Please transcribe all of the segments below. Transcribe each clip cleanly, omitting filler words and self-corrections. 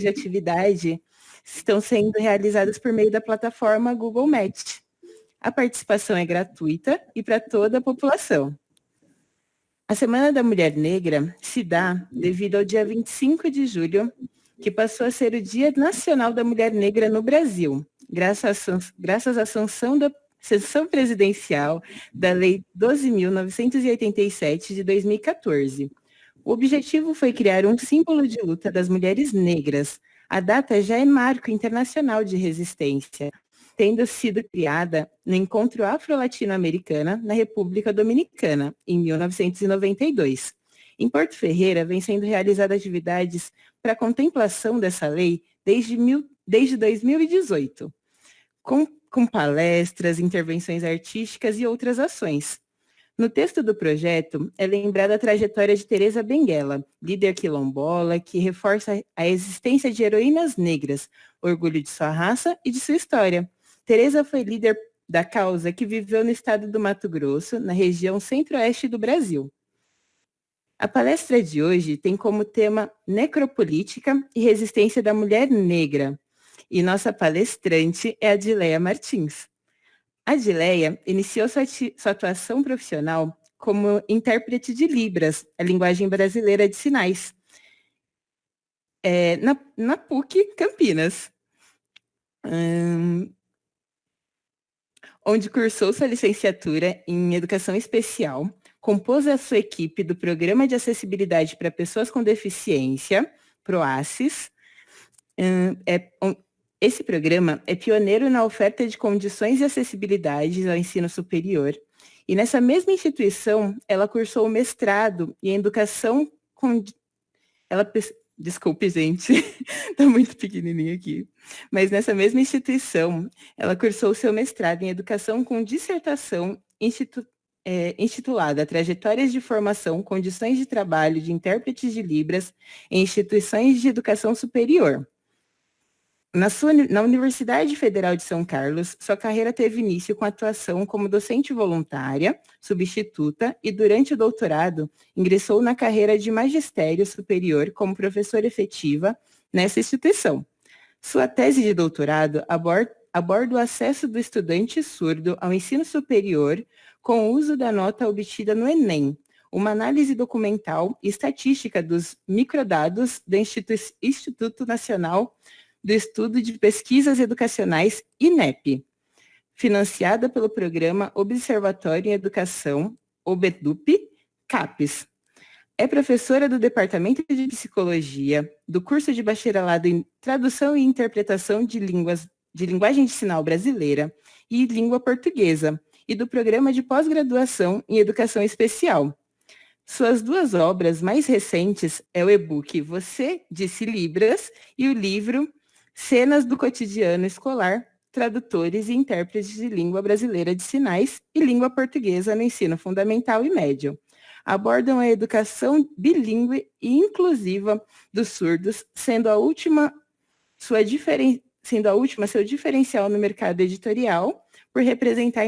de atividade estão sendo realizadas por meio da plataforma Google Meet. A participação é gratuita e para toda a população. A Semana da Mulher Negra se dá devido ao dia 25 de julho, que passou a ser o Dia Nacional da Mulher Negra no Brasil, graças à sanção da sessão presidencial da Lei 12.987 de 2014. O objetivo foi criar um símbolo de luta das mulheres negras. A data já é marco internacional de resistência, tendo sido criada no Encontro Afro-Latino-Americana na República Dominicana, em 1992. Em Porto Ferreira, vem sendo realizadas atividades para a contemplação dessa lei desde 2018, com palestras, intervenções artísticas e outras ações. No texto do projeto, é lembrada a trajetória de Teresa Benguela, líder quilombola, que reforça a existência de heroínas negras, orgulho de sua raça e de sua história. Teresa foi líder da causa que viveu no estado do Mato Grosso, na região centro-oeste do Brasil. A palestra de hoje tem como tema Necropolítica e Resistência da Mulher Negra. E nossa palestrante é a Adileia Martins. A Adileia iniciou sua atuação profissional como intérprete de Libras, a linguagem brasileira de sinais, na PUC Campinas, onde cursou sua licenciatura em Educação Especial, compôs a sua equipe do Programa de Acessibilidade para Pessoas com Deficiência, PROACES. Esse programa é pioneiro na oferta de condições de acessibilidade ao ensino superior. E nessa mesma instituição, ela cursou o mestrado em Educação com... Desculpe, gente, está muito pequenininho aqui. Mas nessa mesma instituição, ela cursou seu mestrado em Educação com dissertação intitulada Trajetórias de Formação, Condições de Trabalho de Intérpretes de Libras em Instituições de Educação Superior. Na Universidade Federal de São Carlos, sua carreira teve início com atuação como docente voluntária, substituta e, durante o doutorado, ingressou na carreira de magistério superior como professora efetiva nessa instituição. Sua tese de doutorado aborda o acesso do estudante surdo ao ensino superior com o uso da nota obtida no Enem, uma análise documental e estatística dos microdados do Instituto Nacional do Estudo de Pesquisas Educacionais, INEP, financiada pelo Programa Observatório em Educação, OBEDUP, CAPES. É professora do Departamento de Psicologia, do curso de bacharelado em Tradução e Interpretação de Linguagem de Sinal Brasileira e Língua Portuguesa, e do Programa de Pós-Graduação em Educação Especial. Suas duas obras mais recentes é o e-book Você Disse Libras e o livro Cenas do Cotidiano Escolar, Tradutores e Intérpretes de Língua Brasileira de Sinais e Língua Portuguesa no Ensino Fundamental e Médio. Abordam a educação bilíngue e inclusiva dos surdos, sendo a última seu diferencial no mercado editorial, por representar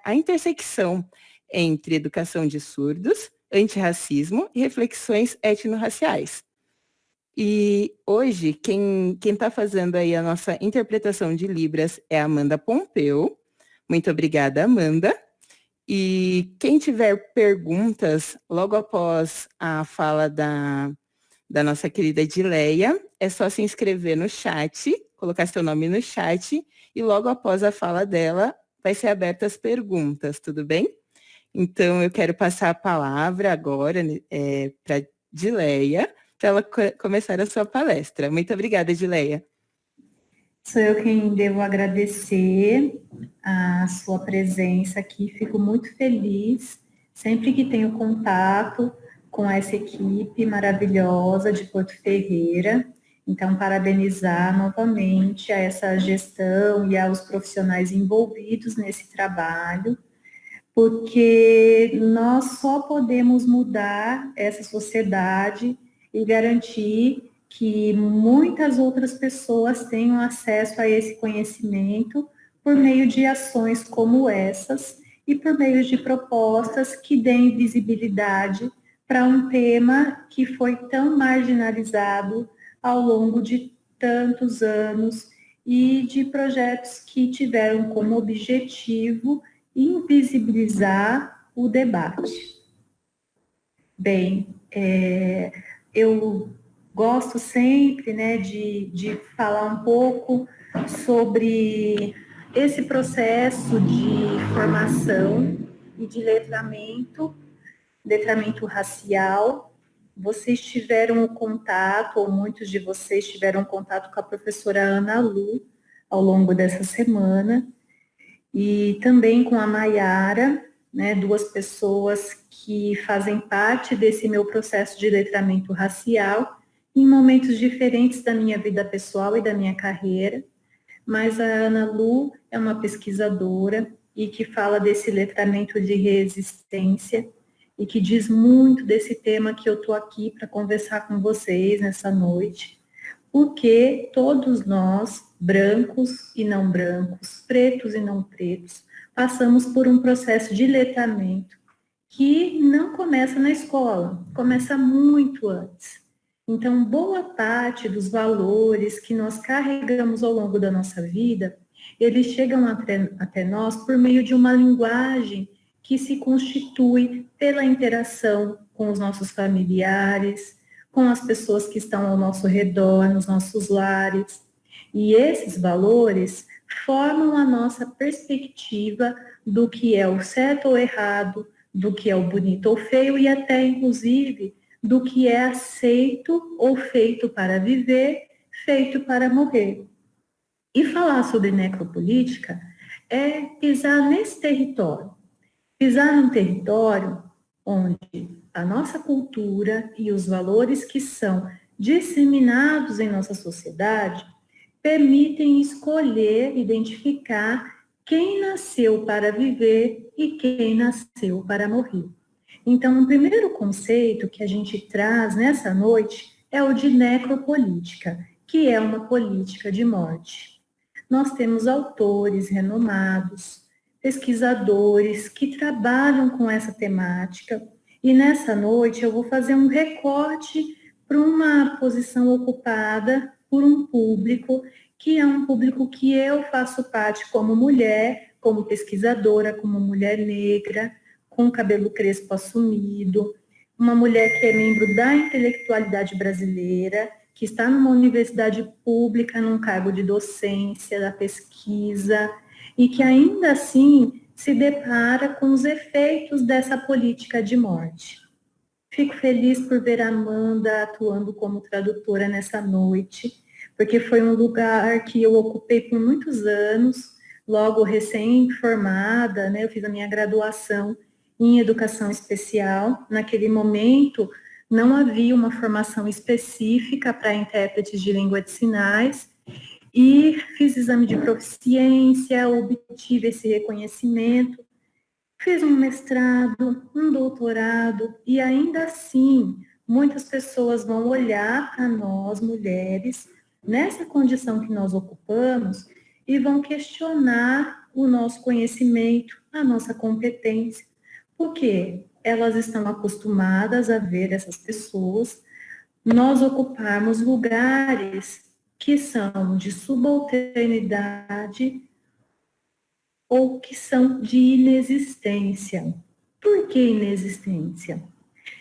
a intersecção entre educação de surdos, antirracismo e reflexões etnorraciais. E hoje, quem está fazendo aí a nossa interpretação de Libras é a Amanda Pompeu. Muito obrigada, Amanda. E quem tiver perguntas, logo após a fala da nossa querida Adileia, é só se inscrever no chat, colocar seu nome no chat, e logo após a fala dela, vai ser aberta as perguntas, tudo bem? Então, eu quero passar a palavra agora para a Adileia, para ela começar a sua palestra. Muito obrigada, Adileia. Sou eu quem devo agradecer a sua presença aqui. Fico muito feliz sempre que tenho contato com essa equipe maravilhosa de Porto Ferreira. Então, parabenizar novamente a essa gestão e aos profissionais envolvidos nesse trabalho, porque nós só podemos mudar essa sociedade e garantir que muitas outras pessoas tenham acesso a esse conhecimento por meio de ações como essas e por meio de propostas que deem visibilidade para um tema que foi tão marginalizado ao longo de tantos anos e de projetos que tiveram como objetivo invisibilizar o debate. Bem, eu gosto sempre, né, de falar um pouco sobre esse processo de formação e de letramento racial. Vocês tiveram contato, ou muitos de vocês tiveram contato com a professora Ana Lu ao longo dessa semana, e também com a Maiara, né, duas pessoas que fazem parte desse meu processo de letramento racial, em momentos diferentes da minha vida pessoal e da minha carreira, mas a Ana Lu é uma pesquisadora e que fala desse letramento de resistência e que diz muito desse tema que eu estou aqui para conversar com vocês nessa noite, porque todos nós, brancos e não brancos, pretos e não pretos, passamos por um processo de letramento que não começa na escola, começa muito antes. Então, boa parte dos valores que nós carregamos ao longo da nossa vida, eles chegam até nós por meio de uma linguagem que se constitui pela interação com os nossos familiares, com as pessoas que estão ao nosso redor, nos nossos lares. E esses valores formam a nossa perspectiva do que é o certo ou errado, do que é o bonito ou feio e até, inclusive, do que é aceito ou feito para viver, feito para morrer. E falar sobre necropolítica é pisar nesse território. Pisar num território onde a nossa cultura e os valores que são disseminados em nossa sociedade permitem escolher, identificar quem nasceu para viver e quem nasceu para morrer. Então, o primeiro conceito que a gente traz nessa noite é o de necropolítica, que é uma política de morte. Nós temos autores renomados, pesquisadores que trabalham com essa temática, e nessa noite eu vou fazer um recorte para uma posição ocupada por um público, que é um público que eu faço parte como mulher, como pesquisadora, como mulher negra, com cabelo crespo assumido, uma mulher que é membro da intelectualidade brasileira, que está numa universidade pública, num cargo de docência, da pesquisa, e que ainda assim se depara com os efeitos dessa política de morte. Fico feliz por ver a Amanda atuando como tradutora nessa noite, porque foi um lugar que eu ocupei por muitos anos, logo recém-formada, né, eu fiz a minha graduação em educação especial. Naquele momento, não havia uma formação específica para intérpretes de língua de sinais, e fiz exame de proficiência, obtive esse reconhecimento, fiz um mestrado, um doutorado, e ainda assim, muitas pessoas vão olhar para nós, mulheres, nessa condição que nós ocupamos, e vão questionar o nosso conhecimento, a nossa competência, porque elas estão acostumadas a ver essas pessoas nós ocuparmos lugares que são de subalternidade ou que são de inexistência. Por que inexistência?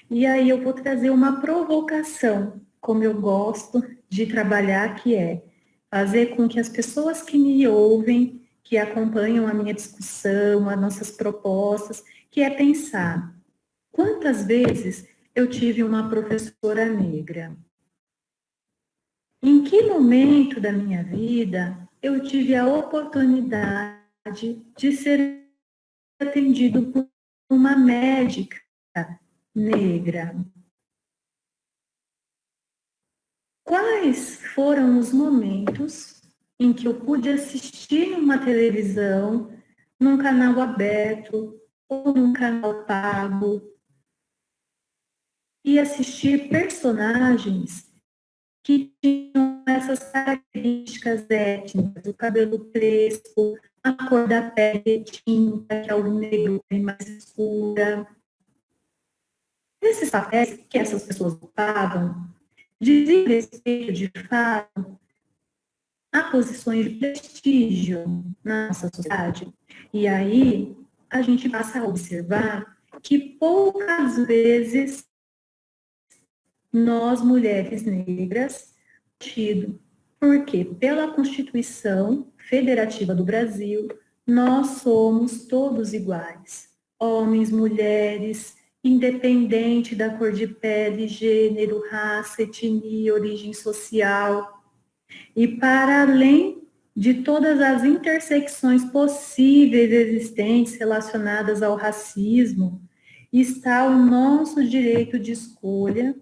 E aí eu vou trazer uma provocação, como eu gosto de trabalhar, que é fazer com que as pessoas que me ouvem, que acompanham a minha discussão, as nossas propostas, que é pensar, quantas vezes eu tive uma professora negra? Em que momento da minha vida eu tive a oportunidade de ser atendido por uma médica negra? Quais foram os momentos em que eu pude assistir numa televisão, num canal aberto ou num canal pago, e assistir personagens que tinham essas características étnicas, o cabelo crespo, a cor da pele tinta, que é o negro mais escura. Esses papéis que essas pessoas ocupavam, dizem respeito, de fato, a posições de prestígio na nossa sociedade. E aí, a gente passa a observar que poucas vezes nós, mulheres negras, tido, porque pela Constituição Federativa do Brasil, nós somos todos iguais, homens, mulheres, independente da cor de pele, gênero, raça, etnia, origem social. E para além de todas as intersecções possíveis existentes relacionadas ao racismo, está o nosso direito de escolha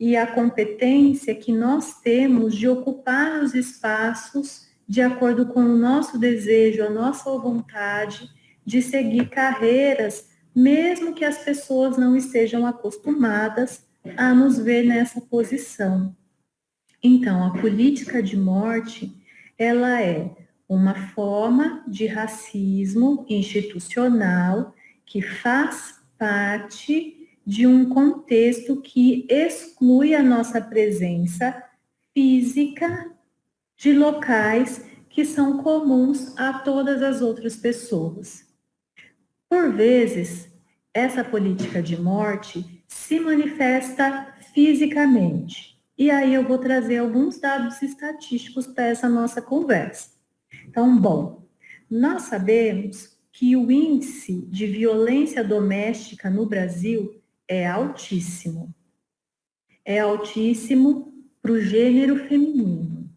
e a competência que nós temos de ocupar os espaços de acordo com o nosso desejo, a nossa vontade de seguir carreiras, mesmo que as pessoas não estejam acostumadas a nos ver nessa posição. Então, a política de morte, ela é uma forma de racismo institucional que faz parte de um contexto que exclui a nossa presença física de locais que são comuns a todas as outras pessoas. Por vezes, essa política de morte se manifesta fisicamente. E aí eu vou trazer alguns dados estatísticos para essa nossa conversa. Então, bom, nós sabemos que o índice de violência doméstica no Brasil é altíssimo. É altíssimo para o gênero feminino.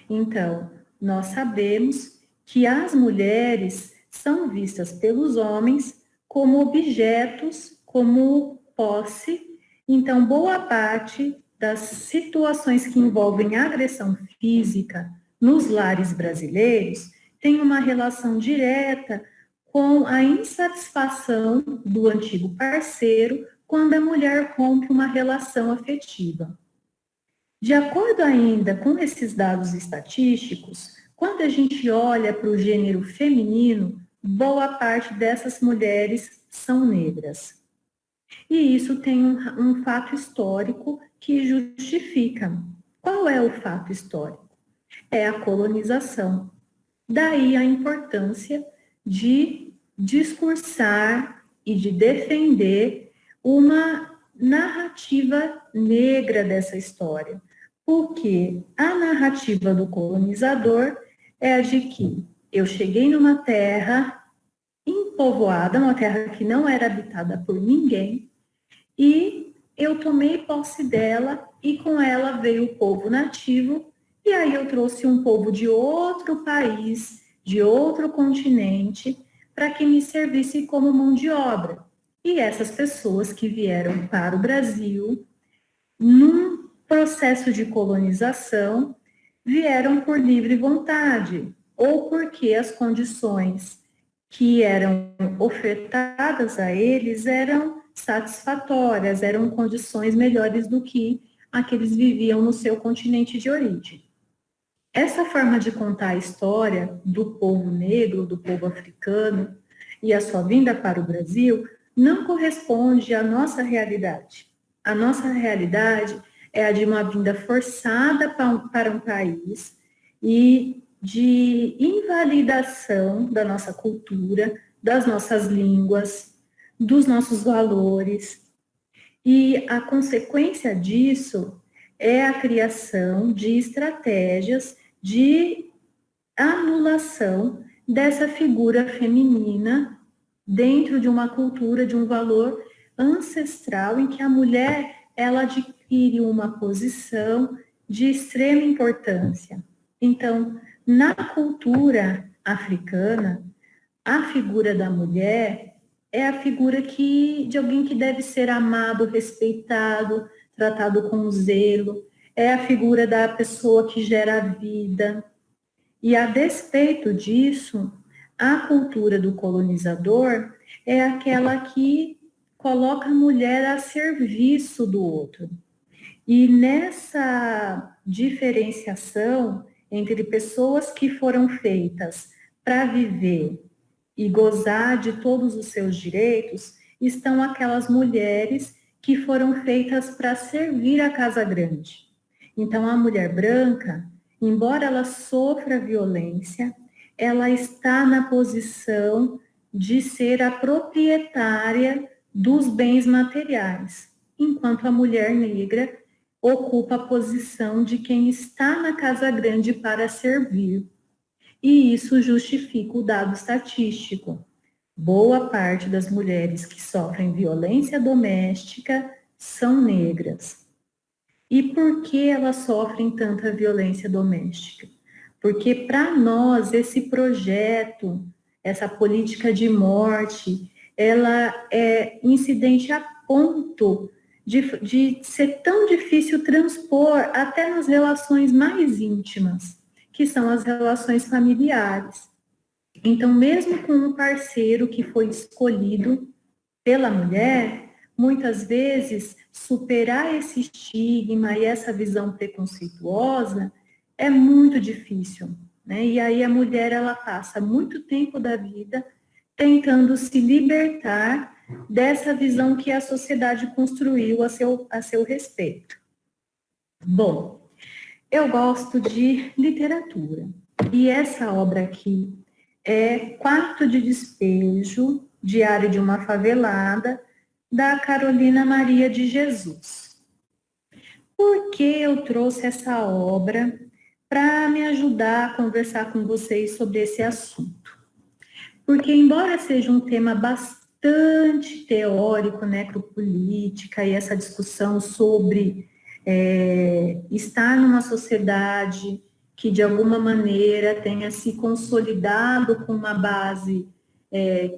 Então, nós sabemos que as mulheres são vistas pelos homens como objetos, como posse. Então, boa parte das situações que envolvem agressão física nos lares brasileiros tem uma relação direta com a insatisfação do antigo parceiro quando a mulher rompe uma relação afetiva. De acordo ainda com esses dados estatísticos, quando a gente olha para o gênero feminino, boa parte dessas mulheres são negras. E isso tem um fato histórico que justifica. Qual é o fato histórico? É a colonização. Daí a importância de discursar e de defender uma narrativa negra dessa história. Porque a narrativa do colonizador é a de que eu cheguei numa terra impovoada, uma terra que não era habitada por ninguém, e eu tomei posse dela, e com ela veio o povo nativo, e aí eu trouxe um povo de outro país, de outro continente, para que me servisse como mão de obra. E essas pessoas que vieram para o Brasil, num processo de colonização, vieram por livre vontade, ou porque as condições que eram ofertadas a eles eram satisfatórias, eram condições melhores do que a que eles viviam no seu continente de origem. Essa forma de contar a história do povo negro, do povo africano e a sua vinda para o Brasil não corresponde à nossa realidade. A nossa realidade é a de uma vinda forçada para um país e de invalidação da nossa cultura, das nossas línguas, dos nossos valores. E a consequência disso é a criação de estratégias de anulação dessa figura feminina dentro de uma cultura, de um valor ancestral em que a mulher ela adquire uma posição de extrema importância. Então, na cultura africana, a figura da mulher é a figura de alguém que deve ser amado, respeitado, tratado com zelo, é a figura da pessoa que gera vida. E a despeito disso, a cultura do colonizador é aquela que coloca a mulher a serviço do outro. E nessa diferenciação entre pessoas que foram feitas para viver e gozar de todos os seus direitos, estão aquelas mulheres que foram feitas para servir a casa grande. Então, a mulher branca, embora ela sofra violência, ela está na posição de ser a proprietária dos bens materiais, enquanto a mulher negra ocupa a posição de quem está na casa grande para servir. E isso justifica o dado estatístico. Boa parte das mulheres que sofrem violência doméstica são negras. E por que elas sofrem tanta violência doméstica? Porque para nós esse projeto, essa política de morte, ela é incidente a ponto de ser tão difícil transpor até nas relações mais íntimas, que são as relações familiares. Então, mesmo com um parceiro que foi escolhido pela mulher, muitas vezes superar esse estigma e essa visão preconceituosa é muito difícil, né? E aí a mulher, ela passa muito tempo da vida tentando se libertar dessa visão que a sociedade construiu a seu respeito. Bom, eu gosto de literatura, e essa obra aqui é Quarto de Despejo, Diário de uma Favelada, da Carolina Maria de Jesus. Por que eu trouxe essa obra para me ajudar a conversar com vocês sobre esse assunto? Porque, embora seja um tema bastante teórico, necropolítica, e essa discussão sobre estar numa sociedade que, de alguma maneira, tenha se consolidado com uma base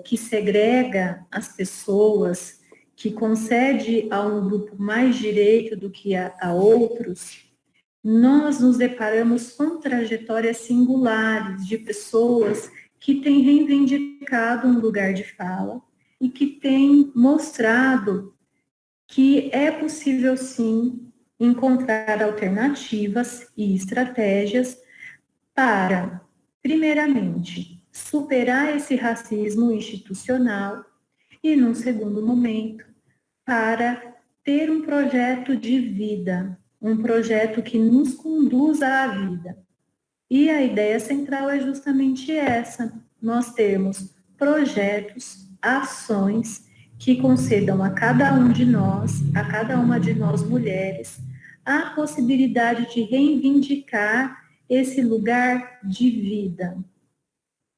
que segrega as pessoas, que concede a um grupo mais direito do que a outros, nós nos deparamos com trajetórias singulares de pessoas que têm reivindicado um lugar de fala e que têm mostrado que é possível, sim, encontrar alternativas e estratégias para, primeiramente, superar esse racismo institucional e, num segundo momento, para ter um projeto de vida, um projeto que nos conduza à vida. E a ideia central é justamente essa: nós temos projetos, ações que concedam a cada um de nós, a cada uma de nós mulheres, a possibilidade de reivindicar esse lugar de vida.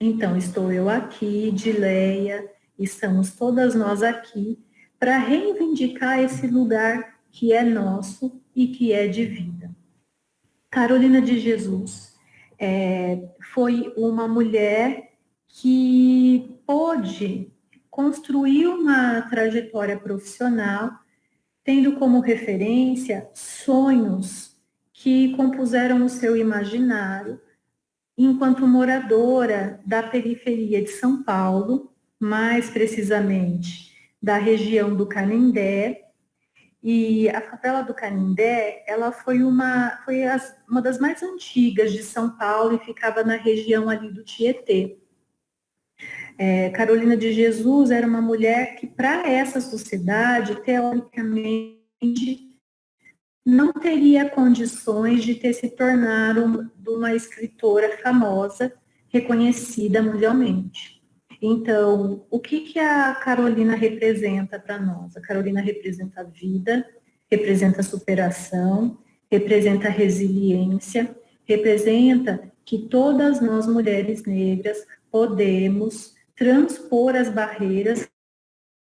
Então, estou eu aqui, Dileia, estamos todas nós aqui para reivindicar esse lugar que é nosso e que é de vida. Carolina de Jesus foi uma mulher que pôde construir uma trajetória profissional, tendo como referência sonhos que compuseram o seu imaginário, enquanto moradora da periferia de São Paulo, mais precisamente da região do Canindé. E a favela do Canindé, ela foi uma das mais antigas de São Paulo e ficava na região ali do Tietê. Carolina de Jesus era uma mulher que, para essa sociedade, teoricamente, não teria condições de ter se tornado uma escritora famosa, reconhecida mundialmente. Então, o que a Carolina representa para nós? A Carolina representa a vida, representa a superação, representa a resiliência, representa que todas nós, mulheres negras, podemos transpor as barreiras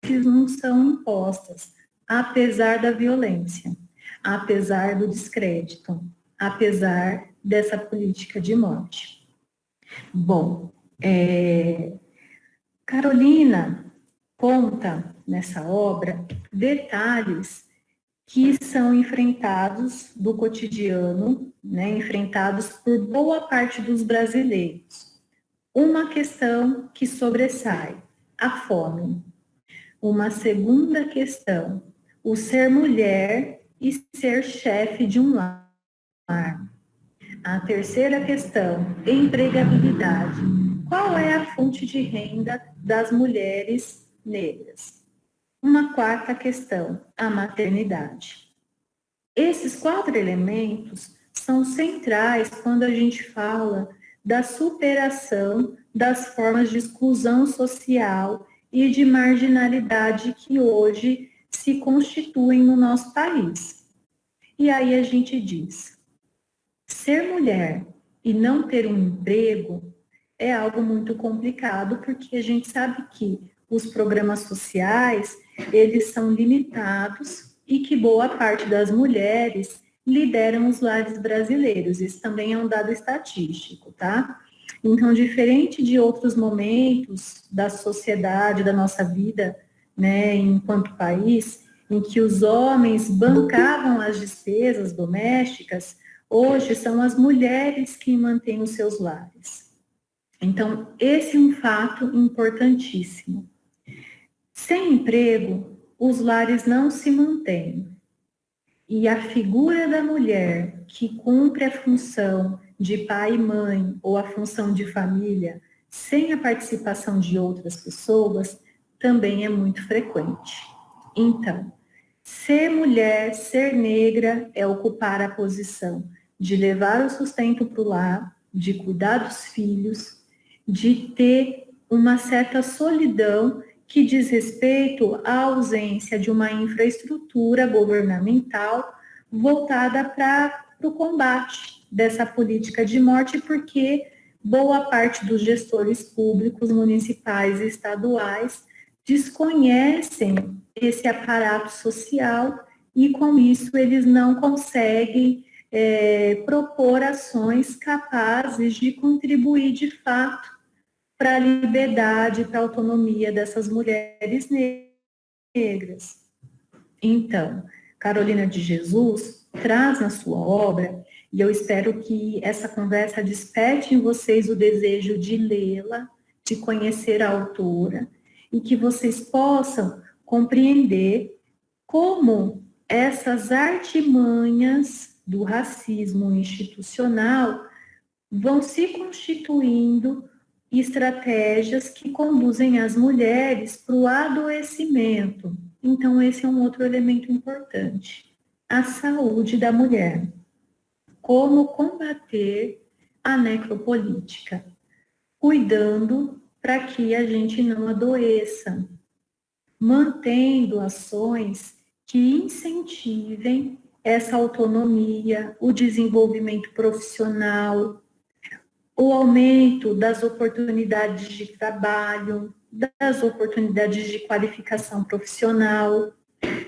que nos são impostas, apesar da violência, apesar do descrédito, apesar dessa política de morte. Bom, Carolina conta nessa obra detalhes que são enfrentados do cotidiano, enfrentados por boa parte dos brasileiros. Uma questão que sobressai, a fome. Uma segunda questão, o ser mulher e ser chefe de um lar. A terceira questão, empregabilidade. Qual é a fonte de renda das mulheres negras? uma quarta questão, a maternidade. Esses 4 elementos são centrais quando a gente fala da superação das formas de exclusão social e de marginalidade que hoje se constituem no nosso país. E aí a gente diz, ser mulher e não ter um emprego é algo muito complicado, porque a gente sabe que os programas sociais, eles são limitados e que boa parte das mulheres lideram os lares brasileiros. Isso também é um dado estatístico, tá? Então, diferente de outros momentos da sociedade, da nossa vida, né, enquanto país, em que os homens bancavam as despesas domésticas, hoje são as mulheres que mantêm os seus lares. Então, esse é um fato importantíssimo. Sem emprego, os lares não se mantêm. E a figura da mulher que cumpre a função de pai e mãe ou a função de família sem a participação de outras pessoas também é muito frequente. Então, ser mulher, ser negra é ocupar a posição de levar o sustento para o lar, de cuidar dos filhos, de ter uma certa solidão que diz respeito à ausência de uma infraestrutura governamental voltada para o combate dessa política de morte, porque boa parte dos gestores públicos, municipais e estaduais desconhecem esse aparato social e, com isso, eles não conseguem propor ações capazes de contribuir de fato para a liberdade, para a autonomia dessas mulheres negras. Então, Carolina de Jesus traz na sua obra, e eu espero que essa conversa desperte em vocês o desejo de lê-la, de conhecer a autora, e que vocês possam compreender como essas artimanhas do racismo institucional vão se constituindo estratégias que conduzem as mulheres para o adoecimento. Então, esse é um outro elemento importante. A saúde da mulher. Como combater a necropolítica? Cuidando para que a gente não adoeça. Mantendo ações que incentivem essa autonomia, o desenvolvimento profissional, o aumento das oportunidades de trabalho, das oportunidades de qualificação profissional,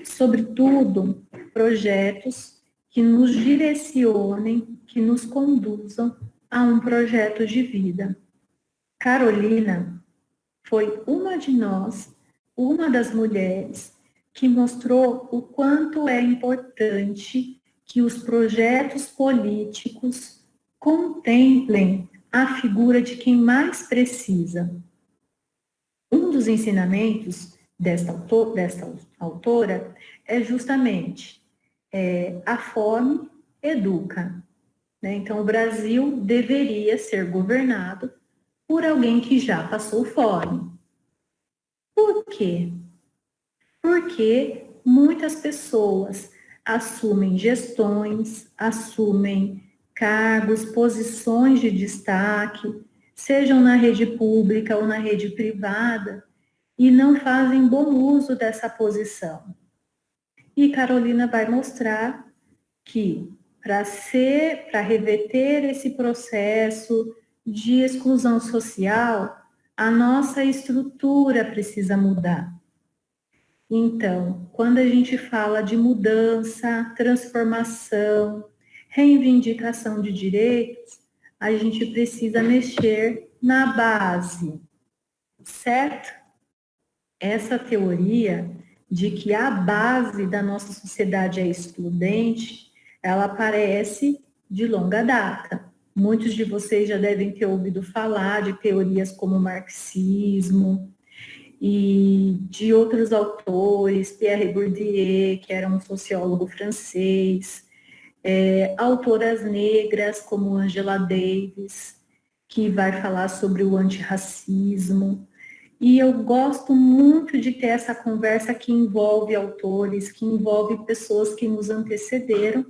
sobretudo projetos que nos direcionem, que nos conduzam a um projeto de vida. Carolina foi uma de nós, uma das mulheres que mostrou o quanto é importante que os projetos políticos contemplem a figura de quem mais precisa. Um dos ensinamentos desta autora é justamente a fome educa. Né? Então, o Brasil deveria ser governado por alguém que já passou fome. Por quê? Porque muitas pessoas assumem gestões, assumem cargos, posições de destaque, sejam na rede pública ou na rede privada, e não fazem bom uso dessa posição. E Carolina vai mostrar que para reverter esse processo de exclusão social, a nossa estrutura precisa mudar. Então, quando a gente fala de mudança, transformação, reivindicação de direitos, a gente precisa mexer na base, certo? Essa teoria de que a base da nossa sociedade é excludente, ela aparece de longa data. Muitos de vocês já devem ter ouvido falar de teorias como o marxismo e de outros autores, Pierre Bourdieu, que era um sociólogo francês, autoras negras como Angela Davis, que vai falar sobre o antirracismo. E eu gosto muito de ter essa conversa que envolve autores, que envolve pessoas que nos antecederam,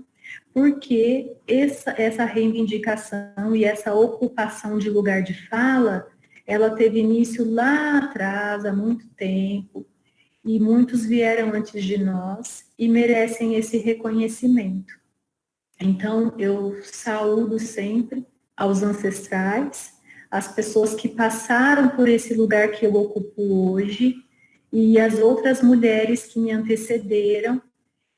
porque essa reivindicação e essa ocupação de lugar de fala, ela teve início lá atrás, há muito tempo, e muitos vieram antes de nós e merecem esse reconhecimento. Então, eu saúdo sempre aos ancestrais, as pessoas que passaram por esse lugar que eu ocupo hoje, e as outras mulheres que me antecederam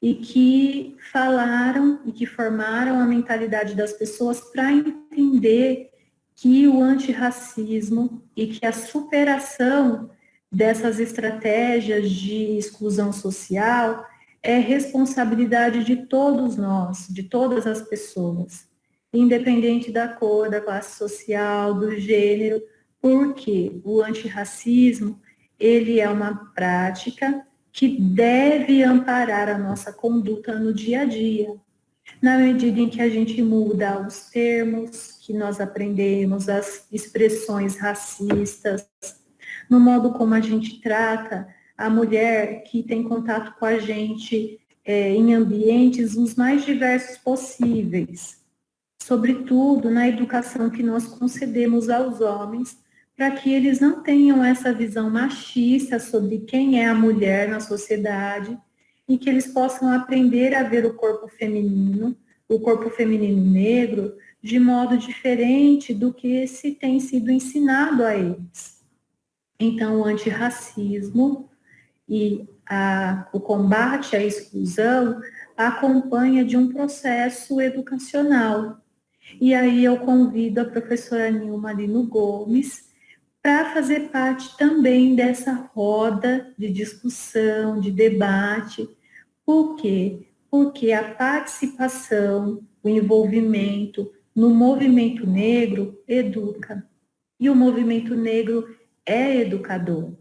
e que falaram e que formaram a mentalidade das pessoas para entender que o antirracismo e que a superação dessas estratégias de exclusão social é responsabilidade de todos nós, de todas as pessoas, independente da cor, da classe social, do gênero, porque o antirracismo, ele é uma prática que deve amparar a nossa conduta no dia a dia, na medida em que a gente muda os termos que nós aprendemos, as expressões racistas, no modo como a gente trata a mulher que tem contato com a gente em ambientes os mais diversos possíveis, sobretudo na educação que nós concedemos aos homens, para que eles não tenham essa visão machista sobre quem é a mulher na sociedade e que eles possam aprender a ver o corpo feminino negro, de modo diferente do que se tem sido ensinado a eles. Então, o antirracismo e o combate à exclusão acompanha de um processo educacional. E aí eu convido a professora Nilma Lino Gomes para fazer parte também dessa roda de discussão, de debate. Por quê? Porque a participação, o envolvimento no movimento negro educa. E o movimento negro é educador.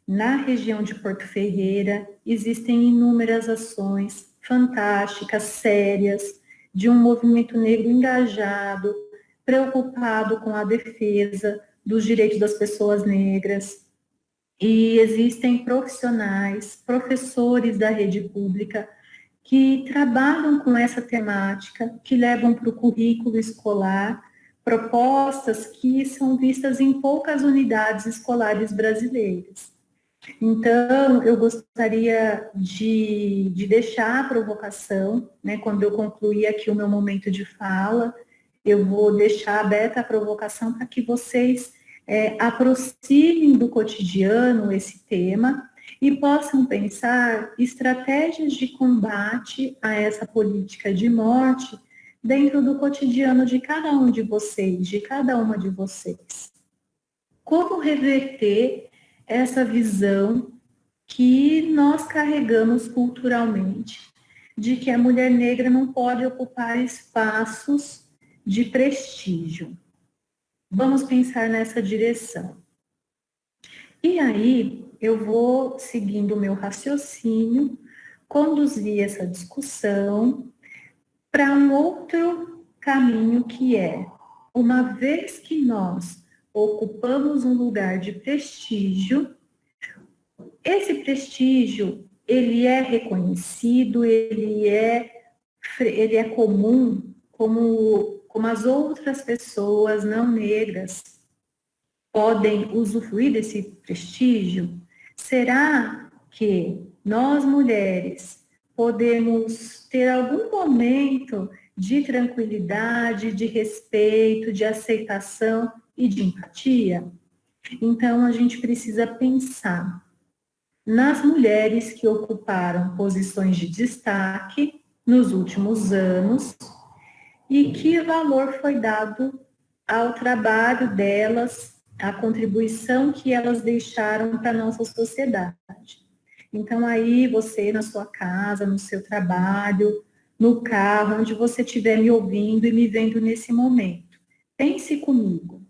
Na região de Porto Ferreira, existem inúmeras ações fantásticas, sérias, de um movimento negro engajado, preocupado com a defesa dos direitos das pessoas negras. E existem profissionais, professores da rede pública, que trabalham com essa temática, que levam para o currículo escolar propostas que são vistas em poucas unidades escolares brasileiras. Então, eu gostaria de deixar a provocação, né, quando eu concluir aqui o meu momento de fala, eu vou deixar aberta a provocação para que vocês aproximem do cotidiano esse tema e possam pensar estratégias de combate a essa política de morte dentro do cotidiano de cada um de vocês, de cada uma de vocês. Como reverter essa visão que nós carregamos culturalmente, de que a mulher negra não pode ocupar espaços de prestígio. Vamos pensar nessa direção. E aí, eu vou, seguindo o meu raciocínio, conduzir essa discussão para um outro caminho que é, uma vez que nós ocupamos um lugar de prestígio, esse prestígio, ele é reconhecido, ele é comum, como as outras pessoas não negras podem usufruir desse prestígio? Será que nós, mulheres, podemos ter algum momento de tranquilidade, de respeito, de aceitação e de empatia? Então, a gente precisa pensar nas mulheres que ocuparam posições de destaque nos últimos anos e que valor foi dado ao trabalho delas, à contribuição que elas deixaram para a nossa sociedade. Então, aí você na sua casa, no seu trabalho, no carro, onde você estiver me ouvindo e me vendo nesse momento, pense comigo.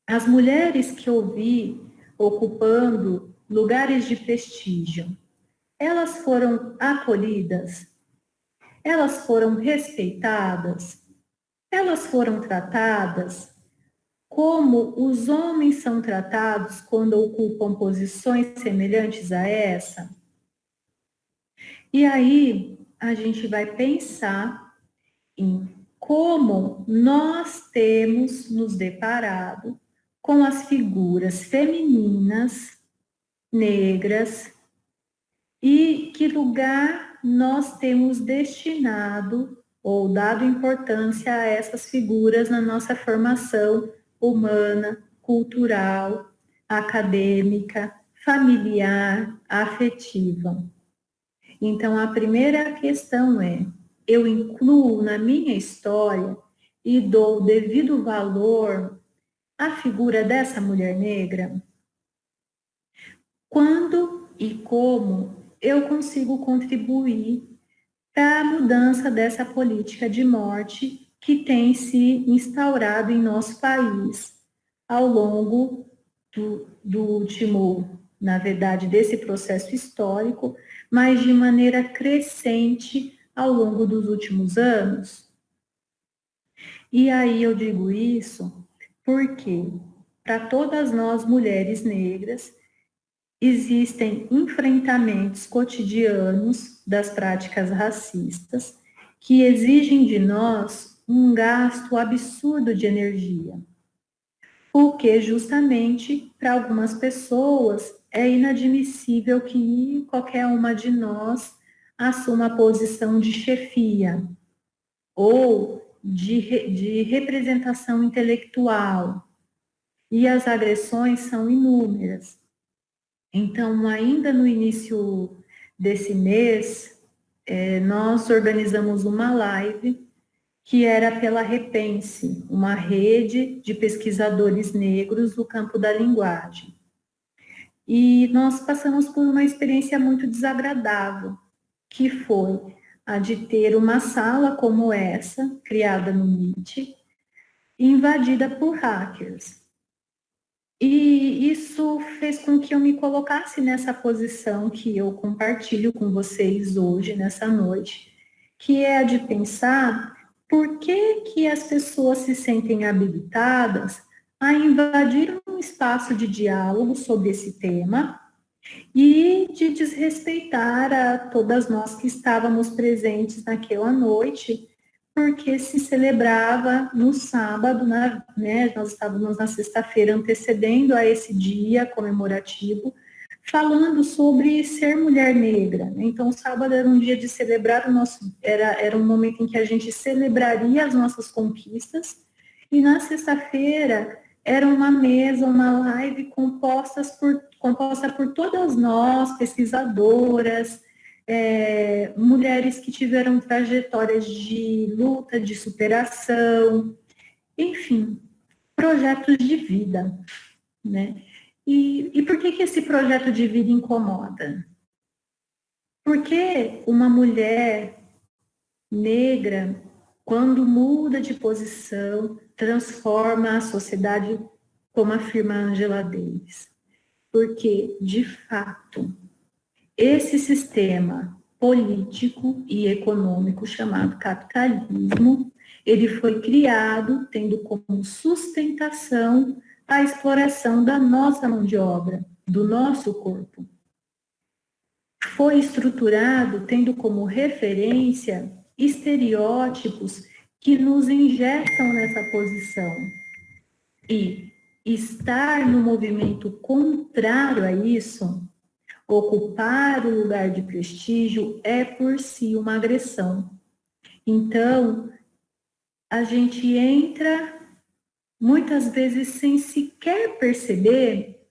As mulheres que eu vi ocupando lugares de prestígio, elas foram acolhidas? Elas foram respeitadas? Elas foram tratadas como os homens são tratados quando ocupam posições semelhantes a essa? E aí a gente vai pensar em como nós temos nos deparado com as figuras femininas, negras, e que lugar nós temos destinado ou dado importância a essas figuras na nossa formação humana, cultural, acadêmica, familiar, afetiva. Então, a primeira questão é: eu incluo na minha história e dou devido valor à figura dessa mulher negra? Quando e como eu consigo contribuir para a mudança dessa política de morte que tem se instaurado em nosso país ao longo do último, na verdade, desse processo histórico, mas de maneira crescente ao longo dos últimos anos? E aí eu digo isso porque, para todas nós mulheres negras, existem enfrentamentos cotidianos das práticas racistas que exigem de nós um gasto absurdo de energia, porque justamente para algumas pessoas é inadmissível que qualquer uma de nós assuma a posição de chefia ou de representação intelectual, e as agressões são inúmeras. Então, ainda no início desse mês, nós organizamos uma live que era pela Repense, uma rede de pesquisadores negros no campo da linguagem. E nós passamos por uma experiência muito desagradável, que foi a de ter uma sala como essa, criada no Meet, invadida por hackers. E isso fez com que eu me colocasse nessa posição que eu compartilho com vocês hoje, nessa noite, que é a de pensar por que as pessoas se sentem habilitadas a invadir um espaço de diálogo sobre esse tema e de desrespeitar a todas nós que estávamos presentes naquela noite, porque se celebrava no sábado, né, nós estávamos na sexta-feira antecedendo a esse dia comemorativo, falando sobre ser mulher negra. Então, o sábado era um dia de celebrar era um momento em que a gente celebraria as nossas conquistas, e na sexta-feira era uma mesa, uma live composta por todas nós, pesquisadoras, mulheres que tiveram trajetórias de luta, de superação, enfim, projetos de vida, né? E por que esse projeto de vida incomoda? Porque uma mulher negra, quando muda de posição, transforma a sociedade, como afirma Angela Davis. Porque, de fato, esse sistema político e econômico chamado capitalismo, ele foi criado tendo como sustentação a exploração da nossa mão de obra, do nosso corpo. Foi estruturado tendo como referência estereótipos que nos injetam nessa posição. E estar no movimento contrário a isso, ocupar o lugar de prestígio, é por si uma agressão. Então, a gente entra muitas vezes sem sequer perceber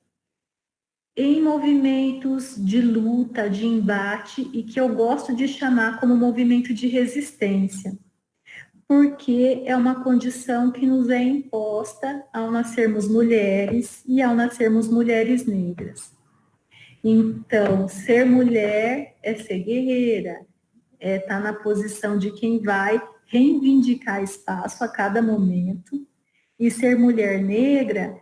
em movimentos de luta, de embate, e que eu gosto de chamar como movimento de resistência, porque é uma condição que nos é imposta ao nascermos mulheres e ao nascermos mulheres negras. Então, ser mulher é ser guerreira, é estar na posição de quem vai reivindicar espaço a cada momento, e ser mulher negra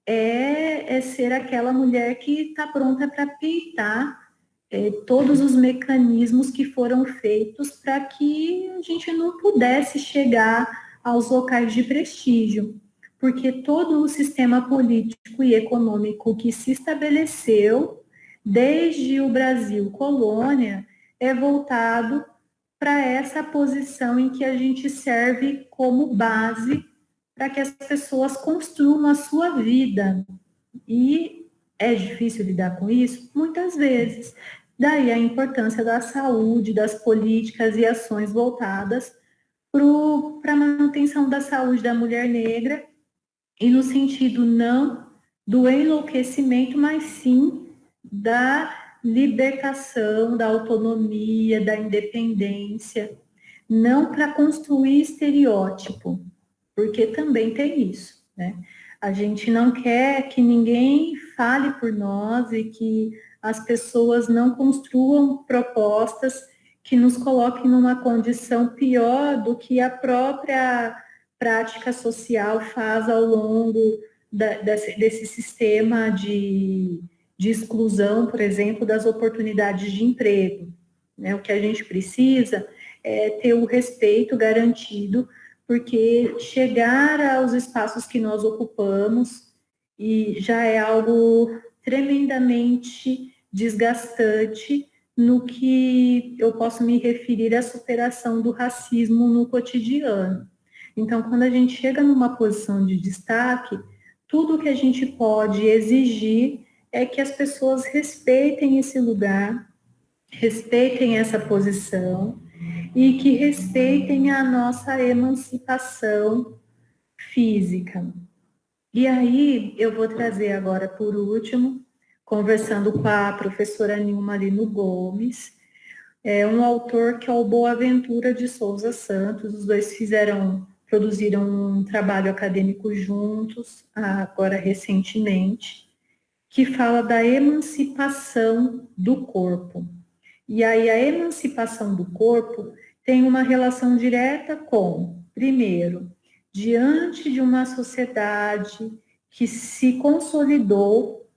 é ser aquela mulher que está pronta para peitar todos os mecanismos que foram feitos para que a gente não pudesse chegar aos locais de prestígio. porque todo o sistema político e econômico que se estabeleceu desde o Brasil colônia é voltado para essa posição em que a gente serve como base para que as pessoas construam a sua vida. E é difícil lidar com isso? Muitas vezes. Daí a importância da saúde, das políticas e ações voltadas para a manutenção da saúde da mulher negra, e no sentido não do enlouquecimento, mas sim da libertação, da autonomia, da independência, não para construir estereótipo, porque também tem isso, né? A gente não quer que ninguém fale por nós e que as pessoas não construam propostas que nos coloquem numa condição pior do que a própria prática social faz ao longo desse sistema de exclusão, por exemplo, das oportunidades de emprego. Né? O que a gente precisa é ter o respeito garantido, porque chegar aos espaços que nós ocupamos e já é algo tremendamente desgastante no que eu posso me referir à superação do racismo no cotidiano. Então, quando a gente chega numa posição de destaque, tudo que a gente pode exigir é que as pessoas respeitem esse lugar, respeitem essa posição e que respeitem a nossa emancipação física. E aí, eu vou trazer agora, por último, conversando com a professora Nilma Lino Gomes, um autor que é o Boaventura de Souza Santos. Os dois produziram um trabalho acadêmico juntos, agora recentemente, que fala da emancipação do corpo. E aí a emancipação do corpo tem uma relação direta com, primeiro, diante de uma sociedade que se consolidou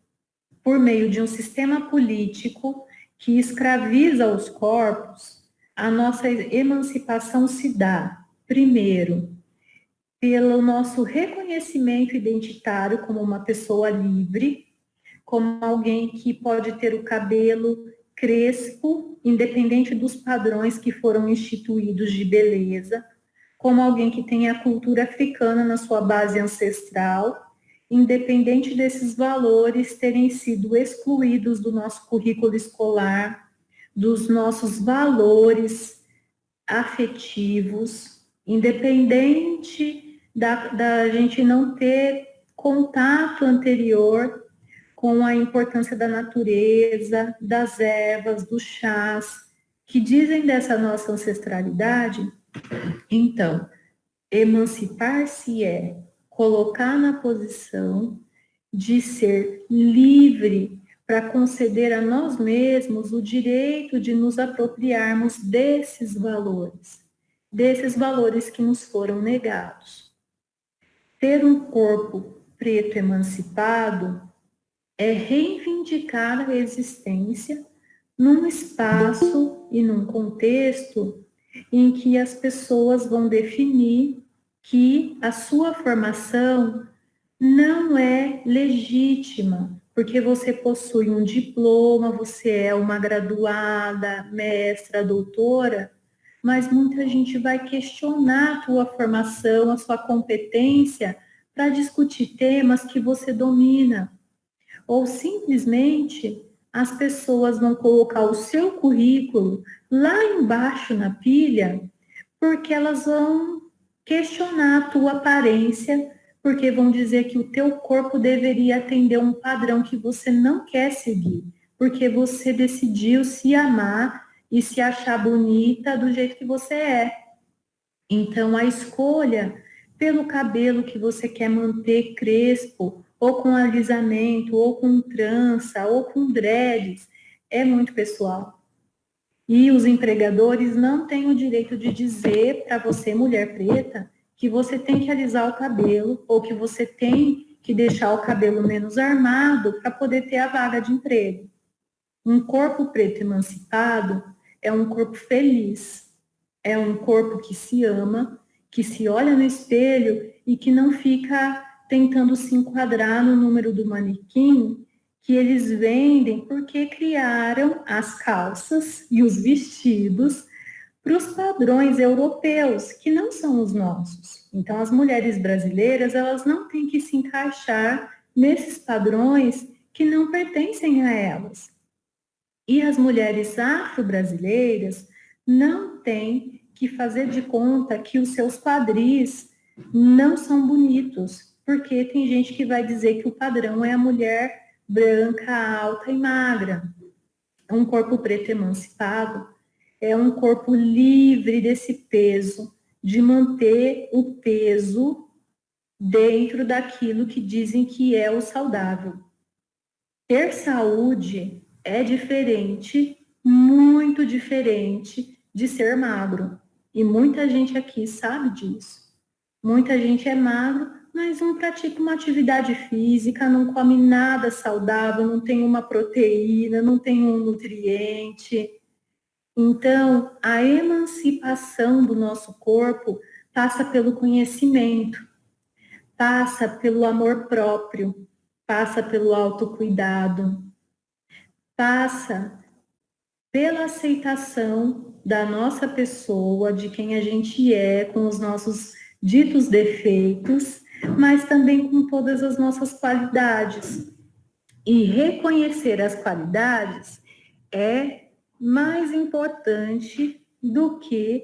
por meio de um sistema político que escraviza os corpos, a nossa emancipação se dá, primeiro, pelo nosso reconhecimento identitário como uma pessoa livre, como alguém que pode ter o cabelo crespo, independente dos padrões que foram instituídos de beleza, como alguém que tem a cultura africana na sua base ancestral, independente desses valores terem sido excluídos do nosso currículo escolar, dos nossos valores afetivos, independente da gente não ter contato anterior com a importância da natureza, das ervas, dos chás, que dizem dessa nossa ancestralidade. Então, emancipar-se é colocar na posição de ser livre para conceder a nós mesmos o direito de nos apropriarmos desses valores que nos foram negados. Ter um corpo preto emancipado é reivindicar a existência num espaço e num contexto em que as pessoas vão definir que a sua formação não é legítima, porque você possui um diploma, você é uma graduada, mestra, doutora, mas muita gente vai questionar a tua formação, a sua competência para discutir temas que você domina. Ou simplesmente as pessoas vão colocar o seu currículo lá embaixo na pilha, porque elas vão questionar a tua aparência, porque vão dizer que o teu corpo deveria atender um padrão que você não quer seguir, porque você decidiu se amar e se achar bonita do jeito que você é. Então, a escolha pelo cabelo que você quer manter crespo, ou com alisamento, ou com trança, ou com dreads, é muito pessoal. E os empregadores não têm o direito de dizer para você, mulher preta, que você tem que alisar o cabelo, ou que você tem que deixar o cabelo menos armado para poder ter a vaga de emprego. Um corpo preto emancipado é um corpo feliz, é um corpo que se ama, que se olha no espelho e que não fica tentando se enquadrar no número do manequim que eles vendem porque criaram as calças e os vestidos para os padrões europeus, que não são os nossos. Então, as mulheres brasileiras, elas não têm que se encaixar nesses padrões que não pertencem a elas. E as mulheres afro-brasileiras não têm que fazer de conta que os seus quadris não são bonitos, porque tem gente que vai dizer que o padrão é a mulher branca, alta e magra. Um corpo preto emancipado é um corpo livre desse peso, de manter o peso dentro daquilo que dizem que é o saudável. Ter saúde é diferente, muito diferente de ser magro. E muita gente aqui sabe disso. Muita gente é magro, mas não pratica uma atividade física, não come nada saudável, não tem uma proteína, não tem um nutriente. Então, a emancipação do nosso corpo passa pelo conhecimento, passa pelo amor próprio, passa pelo autocuidado, passa pela aceitação da nossa pessoa, de quem a gente é, com os nossos ditos defeitos, mas também com todas as nossas qualidades. E reconhecer as qualidades é mais importante do que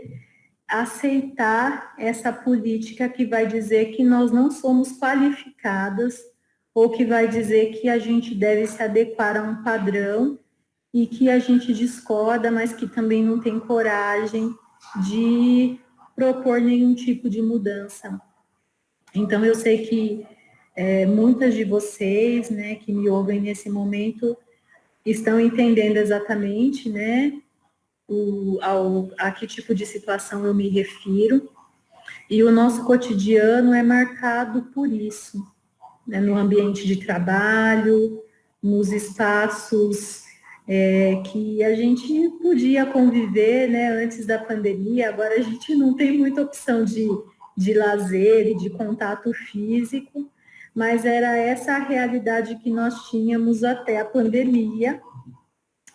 aceitar essa política que vai dizer que nós não somos qualificadas ou que vai dizer que a gente deve se adequar a um padrão e que a gente discorda, mas que também não tem coragem de propor nenhum tipo de mudança. Então, eu sei que muitas de vocês, né, que me ouvem nesse momento, estão entendendo exatamente, né, a que tipo de situação eu me refiro. E o nosso cotidiano é marcado por isso, né, no ambiente de trabalho, nos espaços que a gente podia conviver, né, antes da pandemia. Agora a gente não tem muita opção de lazer e de contato físico, mas era essa a realidade que nós tínhamos até a pandemia,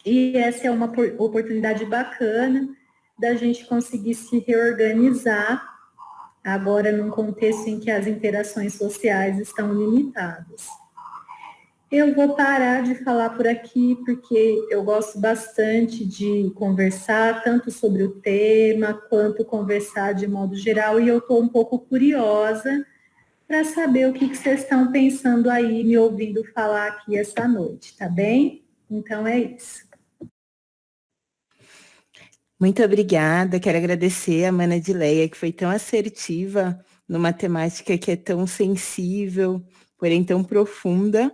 e essa é uma oportunidade bacana da gente conseguir se reorganizar agora num contexto em que as interações sociais estão limitadas. Eu vou parar de falar por aqui, porque eu gosto bastante de conversar, tanto sobre o tema, quanto conversar de modo geral, e eu estou um pouco curiosa para saber o que vocês estão pensando aí, me ouvindo falar aqui essa noite, tá bem? Então é isso. Muito obrigada, quero agradecer a Mana Edileia, que foi tão assertiva numa temática que é tão sensível, porém tão profunda.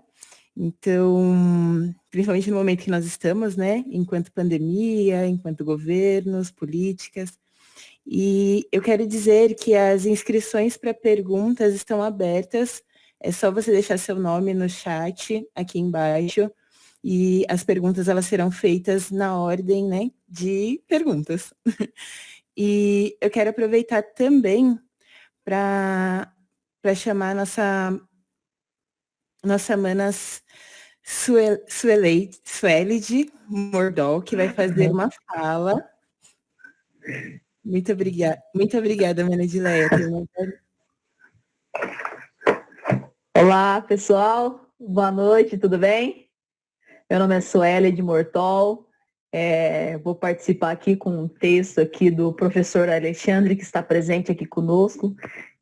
Então, principalmente no momento que nós estamos, né, enquanto pandemia, enquanto governos, políticas. E eu quero dizer que as inscrições para perguntas estão abertas, é só você deixar seu nome no chat aqui embaixo, e as perguntas elas serão feitas na ordem, né, de perguntas. E eu quero aproveitar também para chamar nossa mana Suelide Mordol, que vai fazer uma fala. Muito obrigada, mana Edileia. Olá, pessoal. Boa noite, tudo bem? Meu nome é Sueli de Mortol. Vou participar aqui com um texto aqui do professor Alexandre, que está presente aqui conosco,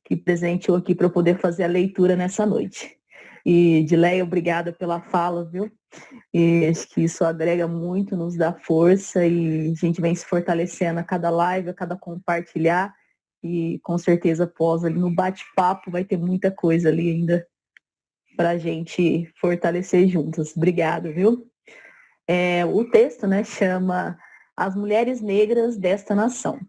que presenteou aqui para eu poder fazer a leitura nessa noite. E, Edileia, obrigada pela fala, viu? E acho que isso agrega muito, nos dá força e a gente vem se fortalecendo a cada live, a cada compartilhar. E com certeza após ali no bate-papo vai ter muita coisa ali ainda para a gente fortalecer juntas. Obrigado, viu? O texto, né, chama As Mulheres Negras desta Nação.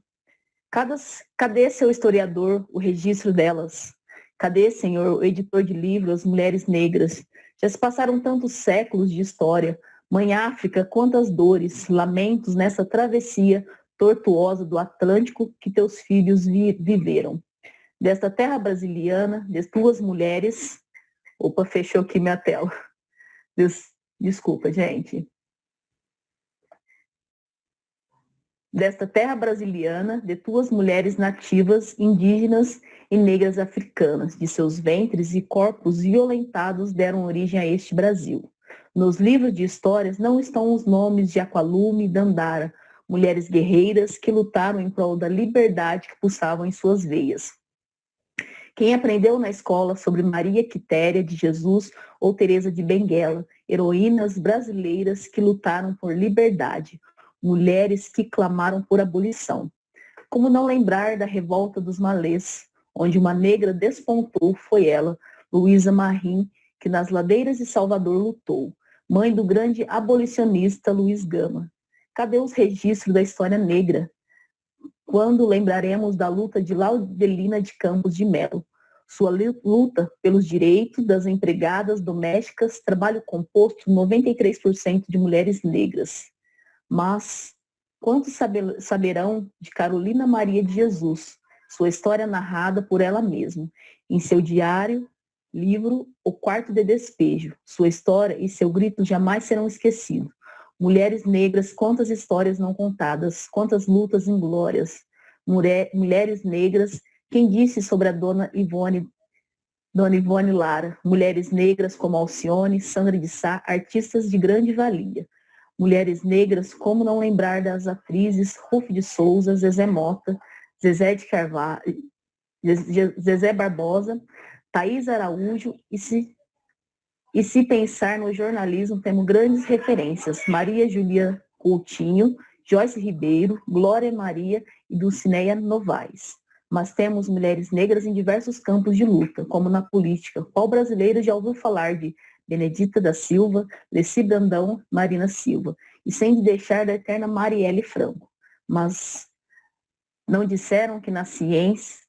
Cadê, seu historiador, o registro delas? Cadê, senhor, o editor de livros, mulheres negras? Já se passaram tantos séculos de história. Mãe África, quantas dores, lamentos nessa travessia tortuosa do Atlântico que teus filhos viveram. desta terra brasiliana, de duas mulheres... Opa, fechou aqui minha tela. Desculpa, gente. Desta terra brasiliana, de duas mulheres nativas, indígenas e negras africanas, de seus ventres e corpos violentados deram origem a este Brasil. Nos livros de histórias não estão os nomes de Aqualume e Dandara, mulheres guerreiras que lutaram em prol da liberdade que pulsavam em suas veias. Quem aprendeu na escola sobre Maria Quitéria de Jesus ou Teresa de Benguela, heroínas brasileiras que lutaram por liberdade, mulheres que clamaram por abolição. Como não lembrar da revolta dos malês, onde uma negra despontou, foi ela, Luísa Marim, que nas ladeiras de Salvador lutou, mãe do grande abolicionista Luiz Gama. Cadê os registros da história negra? Quando lembraremos da luta de Laudelina de Campos de Melo, sua luta pelos direitos das empregadas domésticas, trabalho composto 93% de mulheres negras. Mas quantos saberão de Carolina Maria de Jesus, sua história narrada por ela mesma, em seu diário, livro O Quarto de Despejo, sua história e seu grito jamais serão esquecidos. Mulheres negras, quantas histórias não contadas, quantas lutas inglórias. Mulheres negras, quem disse sobre a Dona Ivone Lara? Mulheres negras como Alcione, Sandra de Sá, artistas de grande valia. Mulheres negras, como não lembrar das atrizes Ruth de Souza, Zezé Mota, Zezé de Carvalho, Zezé Barbosa, Thaís Araújo, e se pensar no jornalismo, temos grandes referências, Maria Julia Coutinho, Joyce Ribeiro, Glória Maria e Dulcineia Novaes. Mas temos mulheres negras em diversos campos de luta, como na política. Qual brasileiro já ouviu falar de Benedita da Silva, Leci Brandão, Marina Silva, e sem deixar da eterna Marielle Franco. Mas não disseram que nas ciências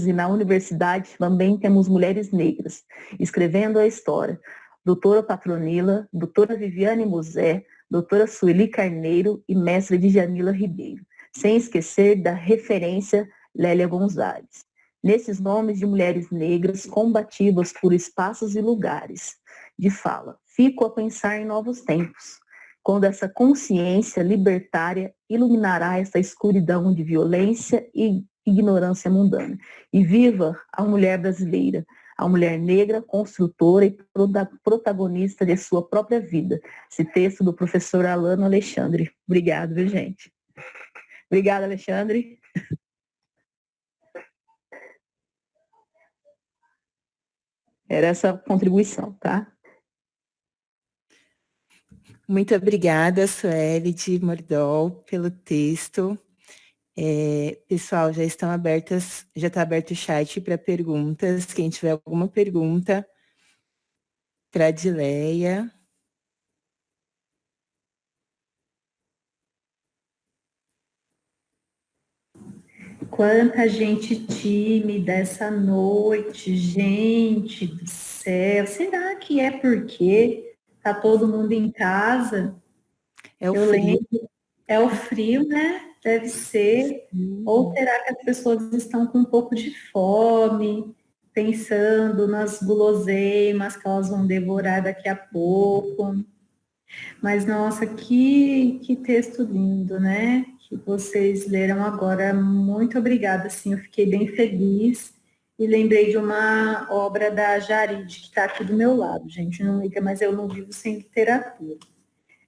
e na universidade também temos mulheres negras, escrevendo a história. Doutora Patronila, doutora Viviane Mosé, doutora Sueli Carneiro e mestra Djanila Ribeiro, sem esquecer da referência Lélia Gonzalez. Nesses nomes de mulheres negras combativas por espaços e lugares de fala, fico a pensar em novos tempos, quando essa consciência libertária iluminará essa escuridão de violência e ignorância mundana. E viva a mulher brasileira, a mulher negra, construtora e protagonista de sua própria vida. Esse texto do professor Alano Alexandre. Obrigado, viu, gente? Obrigada, Alexandre. Era essa contribuição, tá? Muito obrigada, Sueli de Mordol, pelo texto. Pessoal, já está aberto o chat para perguntas. Quem tiver alguma pergunta para a Dileia. Quanta gente tímida essa noite, gente do céu. Será que é porque tá todo mundo em casa? É o frio. Lembro, é o frio, né? Deve ser. Ou será que as pessoas estão com um pouco de fome, pensando nas guloseimas que elas vão devorar daqui a pouco? Mas, nossa, que texto lindo, né? Que vocês leram agora. Muito obrigada, assim, eu fiquei bem feliz. E lembrei de uma obra da Jarid, que está aqui do meu lado, gente. Não liga, mas eu não vivo sem literatura.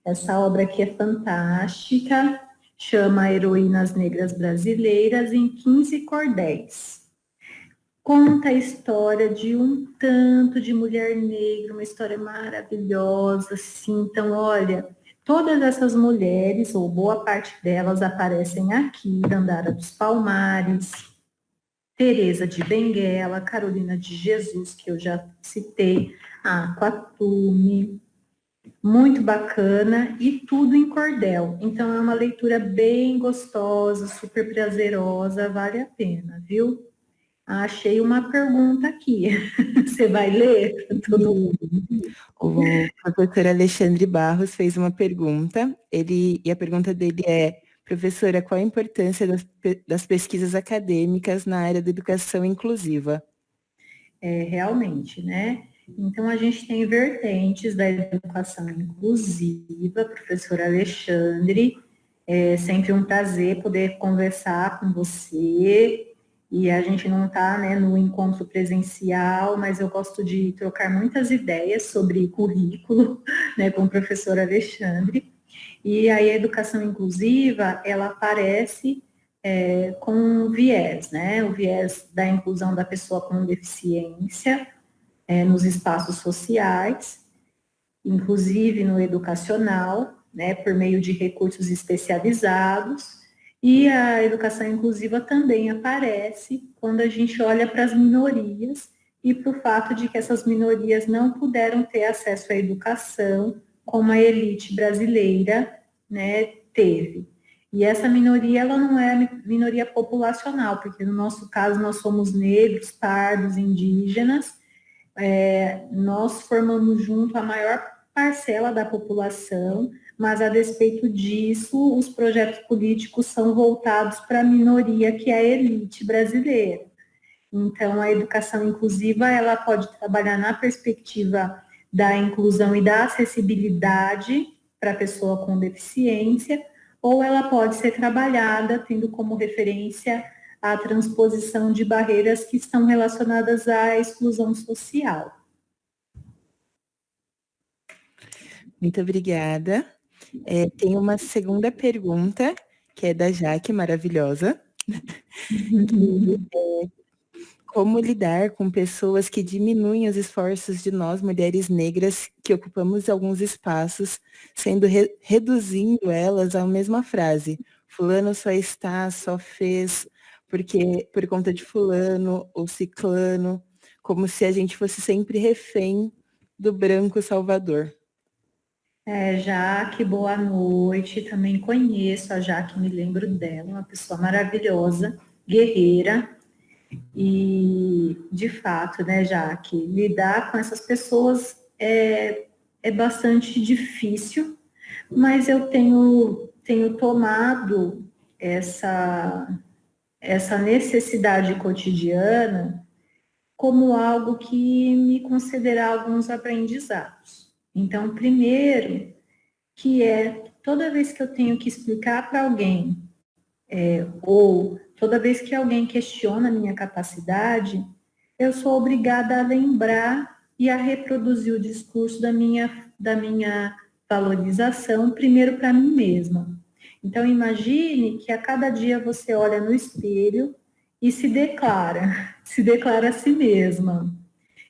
Essa obra aqui é fantástica, chama Heroínas Negras Brasileiras em 15 cordéis. Conta a história de um tanto de mulher negra, uma história maravilhosa, assim. Então, olha, todas essas mulheres, ou boa parte delas, aparecem aqui, Dandara dos Palmares, Teresa de Benguela, Carolina de Jesus, que eu já citei, a Aquatume, muito bacana, e tudo em cordel. Então, é uma leitura bem gostosa, super prazerosa, vale a pena, viu? Achei uma pergunta aqui. Você vai ler? O professor Alexandre Barros fez uma pergunta. E a pergunta dele é: Professora, qual a importância das pesquisas acadêmicas na área da educação inclusiva? Realmente, né? Então, a gente tem vertentes da educação inclusiva, professor Alexandre, é sempre um prazer poder conversar com você, e a gente não está, né, no encontro presencial, mas eu gosto de trocar muitas ideias sobre currículo, né, com o professor Alexandre, e aí a educação inclusiva, ela aparece com um viés, né, o viés da inclusão da pessoa com deficiência, nos espaços sociais, inclusive no educacional, né, por meio de recursos especializados, e a educação inclusiva também aparece quando a gente olha para as minorias e para o fato de que essas minorias não puderam ter acesso à educação como a elite brasileira, né, teve. E essa minoria, ela não é minoria populacional, porque no nosso caso nós somos negros, pardos, indígenas, nós formamos junto a maior parcela da população, mas a despeito disso, os projetos políticos são voltados para a minoria, que é a elite brasileira. Então, a educação inclusiva, ela pode trabalhar na perspectiva da inclusão e da acessibilidade para a pessoa com deficiência, ou ela pode ser trabalhada tendo como referência a transposição de barreiras que estão relacionadas à exclusão social. Muito obrigada. Tem uma segunda pergunta, que é da Jaque, maravilhosa. Como lidar com pessoas que diminuem os esforços de nós, mulheres negras, que ocupamos alguns espaços, reduzindo elas à mesma frase. Fulano só está, só fez, porque por conta de fulano ou ciclano, como se a gente fosse sempre refém do branco salvador. Jaque, boa noite. Também conheço a Jaque, me lembro dela, uma pessoa maravilhosa, guerreira. E, de fato, né, Jaque, lidar com essas pessoas é bastante difícil, mas eu tenho tomado essa necessidade cotidiana como algo que me concederá alguns aprendizados. Então, primeiro, que toda vez que eu tenho que explicar para alguém, ou toda vez que alguém questiona a minha capacidade, eu sou obrigada a lembrar e a reproduzir o discurso da minha valorização, primeiro para mim mesma. Então, imagine que a cada dia você olha no espelho e se declara a si mesma.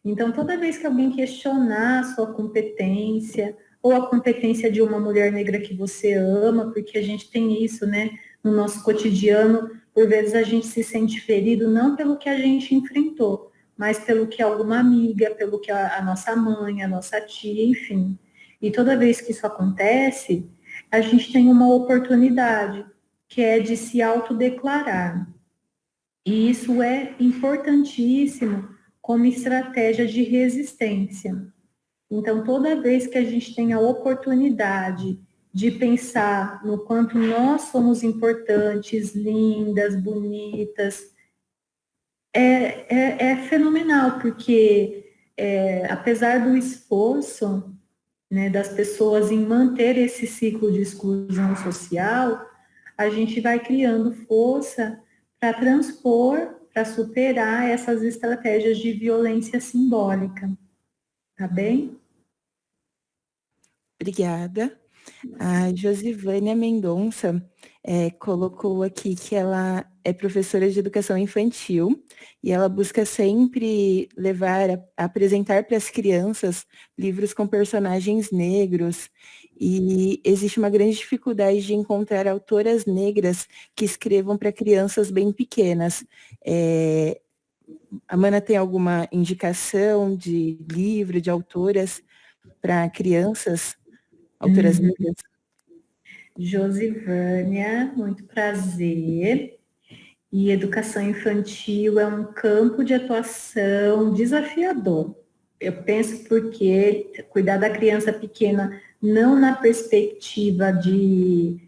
Então, toda vez que alguém questionar a sua competência, ou a competência de uma mulher negra que você ama, porque a gente tem isso, né, no nosso cotidiano, por vezes a gente se sente ferido não pelo que a gente enfrentou, mas pelo que alguma amiga, pelo que a nossa mãe, a nossa tia, enfim. E toda vez que isso acontece, a gente tem uma oportunidade, que é de se autodeclarar. E isso é importantíssimo como estratégia de resistência. Então, toda vez que a gente tem a oportunidade de pensar no quanto nós somos importantes, lindas, bonitas, é fenomenal, porque apesar do esforço, né, das pessoas em manter esse ciclo de exclusão social, a gente vai criando força para transpor, para superar essas estratégias de violência simbólica. Tá bem? Obrigada. A Josivânia Mendonça colocou aqui que ela é professora de educação infantil e ela busca sempre apresentar para as crianças livros com personagens negros, e existe uma grande dificuldade de encontrar autoras negras que escrevam para crianças bem pequenas. A Mana tem alguma indicação de livro, de autoras para crianças? Autoras negras? Josivânia, muito prazer. E educação infantil é um campo de atuação desafiador. Eu penso porque cuidar da criança pequena não na perspectiva de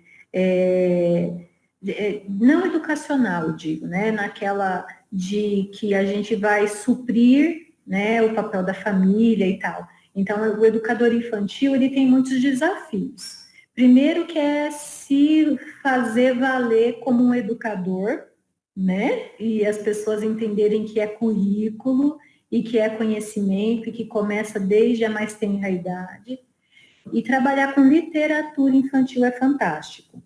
não educacional, eu digo, né? Naquela de que a gente vai suprir, né, o papel da família e tal. Então, o educador infantil, ele tem muitos desafios. Primeiro que é se fazer valer como um educador, né? E as pessoas entenderem que é currículo e que é conhecimento e que começa desde a mais tenra idade. E trabalhar com literatura infantil é fantástico.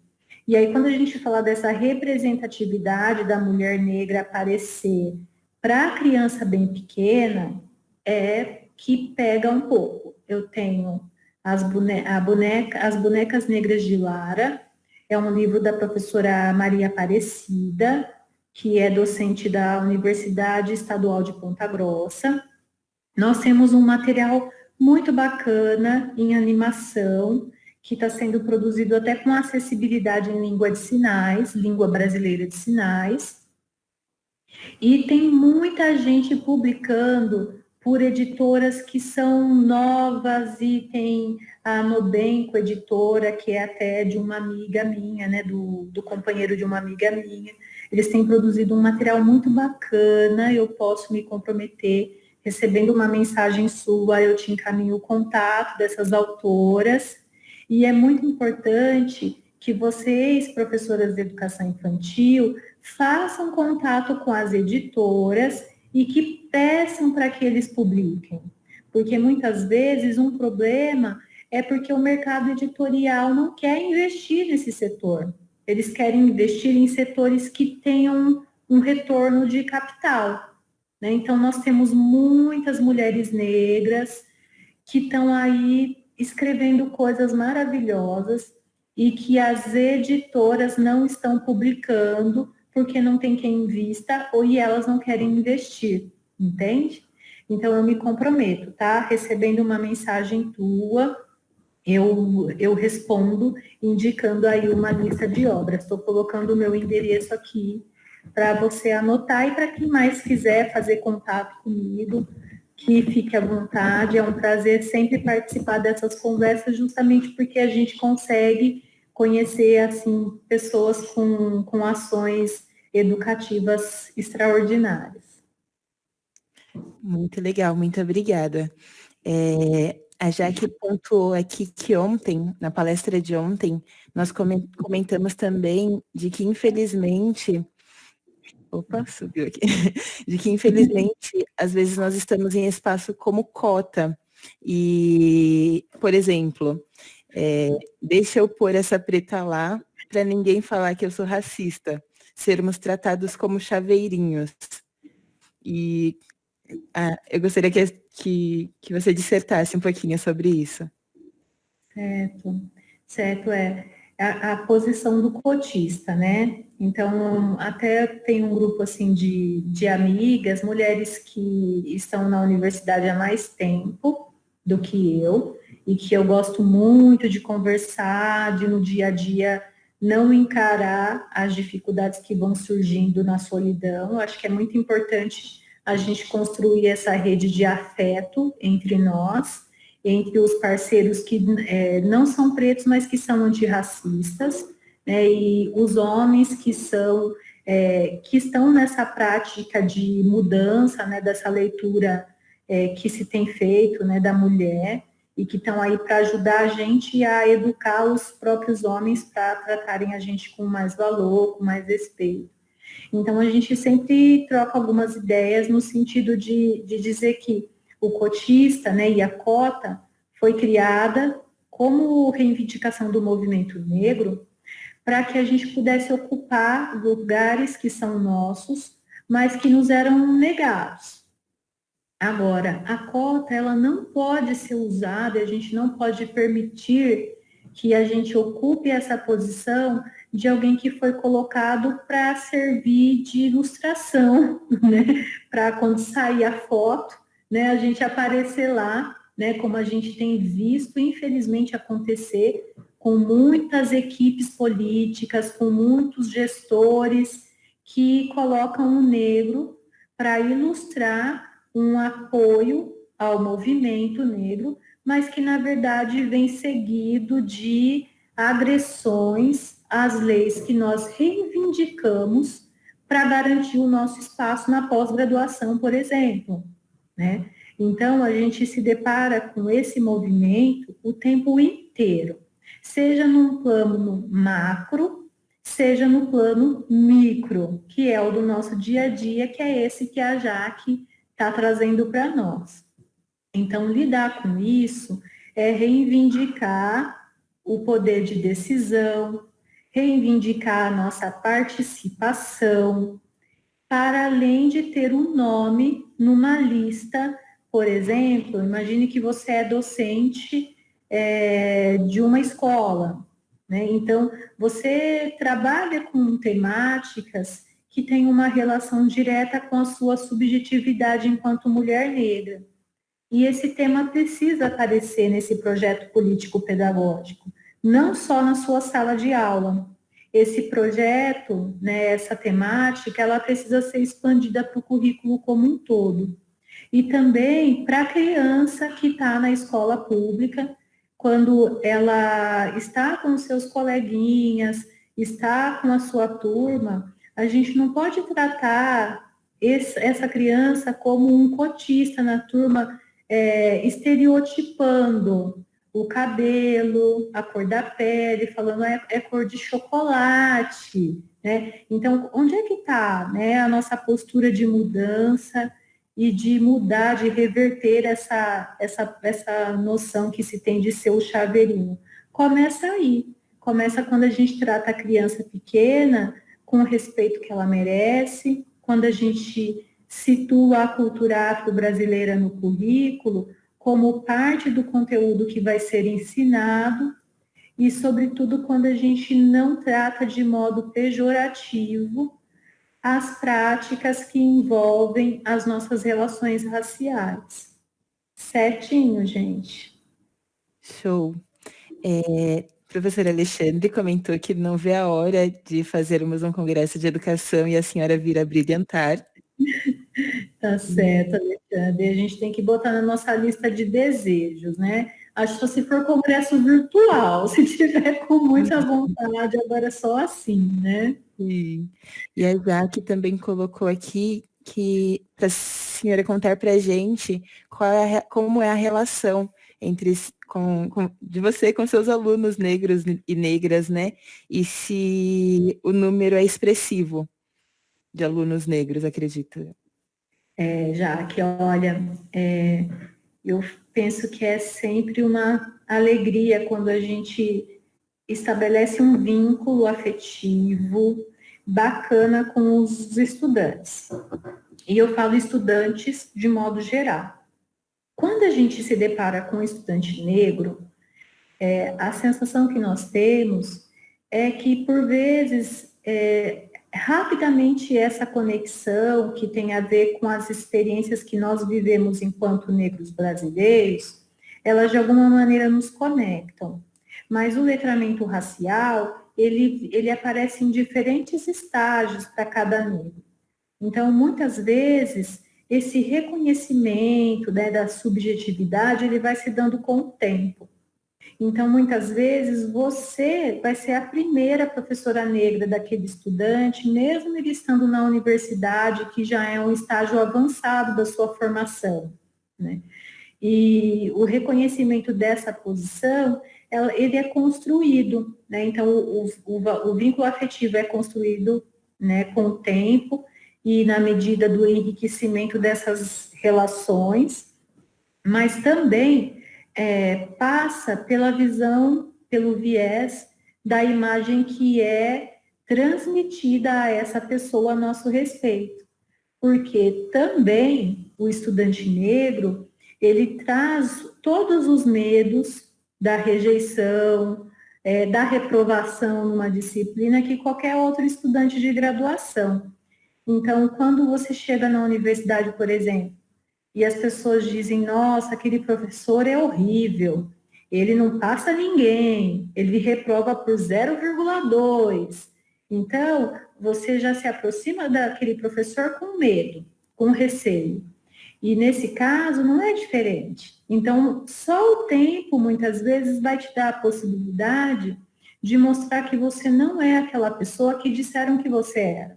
E aí, quando a gente fala dessa representatividade da mulher negra aparecer para a criança bem pequena, é que pega um pouco. Eu tenho as Bonecas Negras de Lara, é um livro da professora Maria Aparecida, que é docente da Universidade Estadual de Ponta Grossa. Nós temos um material muito bacana em animação, que está sendo produzido até com acessibilidade em língua de sinais, língua brasileira de sinais. E tem muita gente publicando por editoras que são novas, e tem a Nobenco Editora, que é até de uma amiga minha, né, do companheiro de uma amiga minha. Eles têm produzido um material muito bacana, eu posso me comprometer, recebendo uma mensagem sua, eu te encaminho o contato dessas autoras. E é muito importante que vocês, professoras de educação infantil, façam contato com as editoras e que peçam para que eles publiquem. Porque muitas vezes um problema é porque o mercado editorial não quer investir nesse setor. Eles querem investir em setores que tenham um retorno de capital, né? Então, nós temos muitas mulheres negras que estão aí escrevendo coisas maravilhosas e que as editoras não estão publicando porque não tem quem invista ou e elas não querem investir, entende? Então, eu me comprometo, tá? Recebendo uma mensagem tua, eu respondo indicando aí uma lista de obras. Estou colocando o meu endereço aqui para você anotar, e para quem mais quiser fazer contato comigo, que fique à vontade. É um prazer sempre participar dessas conversas, justamente porque a gente consegue conhecer, assim, pessoas com ações educativas extraordinárias. Muito legal, muito obrigada. A Jaque pontuou aqui que ontem, na palestra de ontem, nós comentamos também de que, infelizmente, subiu aqui, de que, infelizmente, às vezes nós estamos em espaço como cota. E, por exemplo, deixa eu pôr essa preta lá para ninguém falar que eu sou racista, sermos tratados como chaveirinhos. E eu gostaria que você dissertasse um pouquinho sobre isso. Certo, é a posição do cotista, né? Então, até tem um grupo, assim, de amigas, mulheres que estão na universidade há mais tempo do que eu, e que eu gosto muito de conversar, de no dia a dia não encarar as dificuldades que vão surgindo na solidão. Eu acho que é muito importante a gente construir essa rede de afeto entre nós, entre os parceiros que não são pretos, mas que são antirracistas, né, e os homens que estão nessa prática de mudança, né, dessa leitura que se tem feito, né, da mulher, e que estão aí para ajudar a gente a educar os próprios homens para tratarem a gente com mais valor, com mais respeito. Então, a gente sempre troca algumas ideias no sentido de dizer que o cotista, né, e a cota foi criada como reivindicação do movimento negro para que a gente pudesse ocupar lugares que são nossos, mas que nos eram negados. Agora, a cota, ela não pode ser usada, a gente não pode permitir que a gente ocupe essa posição de alguém que foi colocado para servir de ilustração, né? Para quando sair a foto, né, a gente aparecer lá, né, como a gente tem visto, infelizmente, acontecer com muitas equipes políticas, com muitos gestores que colocam o negro para ilustrar um apoio ao movimento negro, mas que, na verdade, vem seguido de agressões as leis que nós reivindicamos para garantir o nosso espaço na pós-graduação, por exemplo, né? Então, a gente se depara com esse movimento o tempo inteiro, seja num plano macro, seja no plano micro, que é o do nosso dia a dia, que é esse que a Jaque está trazendo para nós. Então, lidar com isso é reivindicar o poder de decisão, reivindicar a nossa participação, para além de ter um nome numa lista, por exemplo, imagine que você é docente de uma escola, né? Então, você trabalha com temáticas que têm uma relação direta com a sua subjetividade enquanto mulher negra. E esse tema precisa aparecer nesse projeto político-pedagógico, não só na sua sala de aula. Esse projeto, né, essa temática, ela precisa ser expandida para o currículo como um todo. E também para a criança que está na escola pública, quando ela está com seus coleguinhas, está com a sua turma, a gente não pode tratar essa criança como um cotista na turma, estereotipando o cabelo, a cor da pele, falando é cor de chocolate, né? Então, onde é que está, né, a nossa postura de mudança e de mudar, de reverter essa noção que se tem de ser o chaveirinho? Começa aí, começa quando a gente trata a criança pequena com o respeito que ela merece, quando a gente situa a cultura afro-brasileira no currículo como parte do conteúdo que vai ser ensinado e, sobretudo, quando a gente não trata de modo pejorativo as práticas que envolvem as nossas relações raciais. Certinho, gente? Show. Professor Alexandre comentou que não vê a hora de fazermos um congresso de educação e a senhora vir a brilhantar. Tá certo, Alexandre. A gente tem que botar na nossa lista de desejos, né? Acho que se for congresso virtual, se tiver com muita vontade, agora é só assim, né? Sim. E a Jaque também colocou aqui que para a senhora contar para a gente como é a relação entre de você com seus alunos negros e negras, né? E se o número é expressivo de alunos negros, acredito. Já que, olha, eu penso que é sempre uma alegria quando a gente estabelece um vínculo afetivo bacana com os estudantes. E eu falo estudantes de modo geral. Quando a gente se depara com um estudante negro, a sensação que nós temos é que, por vezes, rapidamente essa conexão que tem a ver com as experiências que nós vivemos enquanto negros brasileiros, elas de alguma maneira nos conectam. Mas o letramento racial, ele aparece em diferentes estágios para cada negro. Então, muitas vezes, esse reconhecimento, né, da subjetividade, ele vai se dando com o tempo. Então, muitas vezes, você vai ser a primeira professora negra daquele estudante, mesmo ele estando na universidade, que já é um estágio avançado da sua formação, né? E o reconhecimento dessa posição, ele é construído, né? Então, o vínculo afetivo é construído, né, com o tempo e na medida do enriquecimento dessas relações, mas também passa pela visão, pelo viés da imagem que é transmitida a essa pessoa a nosso respeito. Porque também o estudante negro, ele traz todos os medos da rejeição, da reprovação numa disciplina que qualquer outro estudante de graduação. Então, quando você chega na universidade, por exemplo, e as pessoas dizem, nossa, aquele professor é horrível, ele não passa ninguém, ele reprova por 0,2. Então, você já se aproxima daquele professor com medo, com receio. E nesse caso, não é diferente. Então, só o tempo, muitas vezes, vai te dar a possibilidade de mostrar que você não é aquela pessoa que disseram que você era.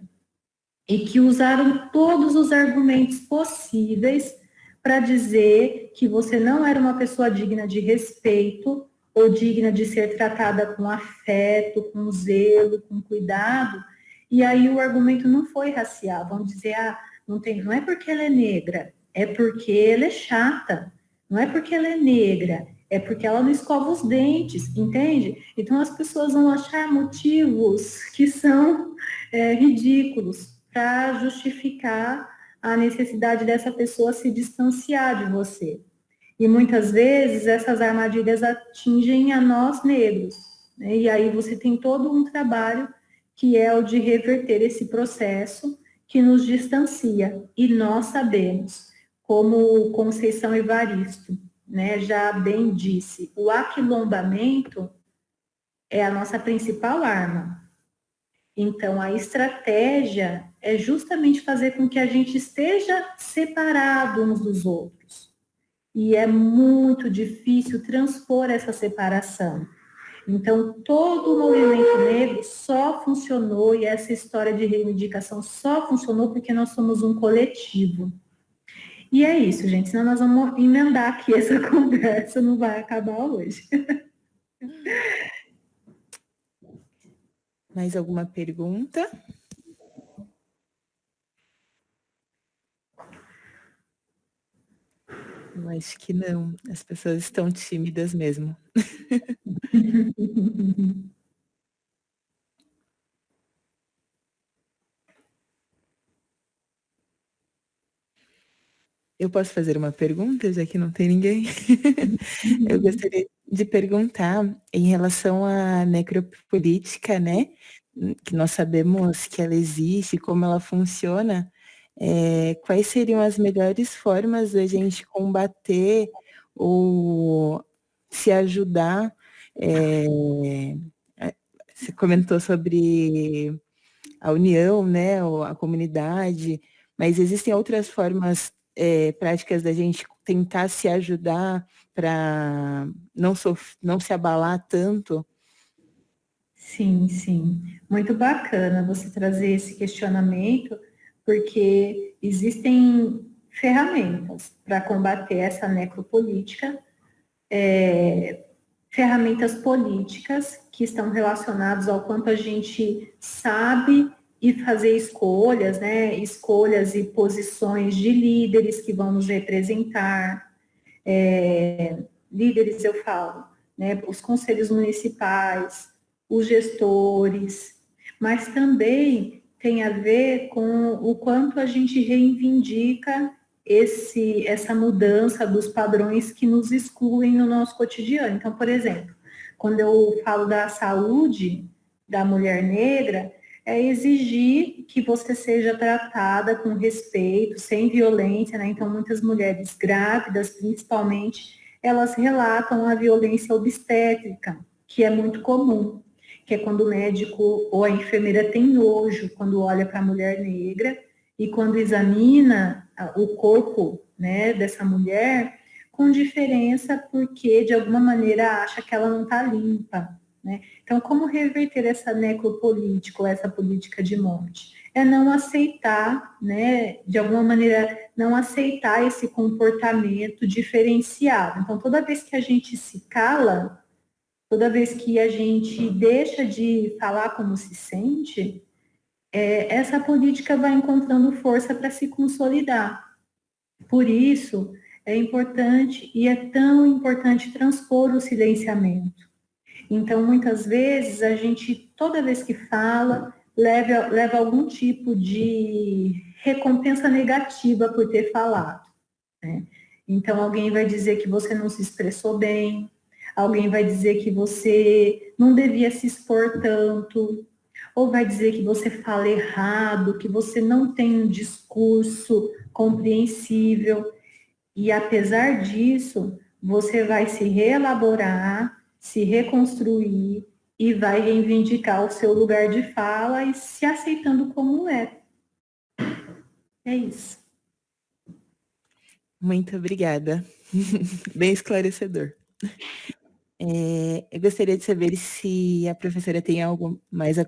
E que usaram todos os argumentos possíveis para dizer que você não era uma pessoa digna de respeito ou digna de ser tratada com afeto, com zelo, com cuidado. E aí o argumento não foi racial. Vamos dizer, não é porque ela é negra, é porque ela é chata. Não é porque ela é negra, é porque ela não escova os dentes, entende? Então as pessoas vão achar motivos que são ridículos para justificar a necessidade dessa pessoa se distanciar de você. E muitas vezes essas armadilhas atingem a nós negros, né? E aí você tem todo um trabalho que é o de reverter esse processo que nos distancia. E nós sabemos, como Conceição Evaristo, né, já bem disse, o aquilombamento é a nossa principal arma. Então, a estratégia é justamente fazer com que a gente esteja separado uns dos outros. E é muito difícil transpor essa separação. Então, todo o movimento negro só funcionou, e essa história de reivindicação só funcionou porque nós somos um coletivo. E é isso, gente, senão nós vamos emendar aqui essa conversa, não vai acabar hoje. Mais alguma pergunta? Eu acho que não. As pessoas estão tímidas mesmo. Eu posso fazer uma pergunta, já que não tem ninguém? Eu gostaria de perguntar em relação à necropolítica, né? Que nós sabemos que ela existe, como ela funciona. Quais seriam as melhores formas da gente combater ou se ajudar? Você comentou sobre a união, né, ou a comunidade, mas existem outras formas práticas da gente tentar se ajudar para não se abalar tanto? Sim, sim. Muito bacana você trazer esse questionamento, porque existem ferramentas para combater essa necropolítica, ferramentas políticas que estão relacionadas ao quanto a gente sabe e fazer escolhas, né? Escolhas e posições de líderes que vão nos representar. Líderes, eu falo, né? Os conselhos municipais, os gestores, mas também tem a ver com o quanto a gente reivindica essa mudança dos padrões que nos excluem no nosso cotidiano. Então, por exemplo, quando eu falo da saúde da mulher negra, é exigir que você seja tratada com respeito, sem violência, né? Então, muitas mulheres grávidas, principalmente, elas relatam a violência obstétrica, que é muito comum, que é quando o médico ou a enfermeira tem nojo quando olha para a mulher negra e quando examina o corpo, né, dessa mulher, com diferença porque, de alguma maneira, acha que ela não está limpa, né? Então, como reverter essa necropolítica, ou essa política de morte? É não aceitar, né, de alguma maneira, não aceitar esse comportamento diferenciado. Então, toda vez que a gente se cala, toda vez que a gente deixa de falar como se sente, essa política vai encontrando força para se consolidar. Por isso, é importante e é tão importante transpor o silenciamento. Então, muitas vezes, a gente, toda vez que fala, leva algum tipo de recompensa negativa por ter falado, né? Então, alguém vai dizer que você não se expressou bem, alguém vai dizer que você não devia se expor tanto, ou vai dizer que você fala errado, que você não tem um discurso compreensível. E apesar disso, você vai se reelaborar, se reconstruir e vai reivindicar o seu lugar de fala e se aceitando como é. É isso. Muito obrigada. Bem esclarecedor. Eu gostaria de saber se a professora tem algo mais a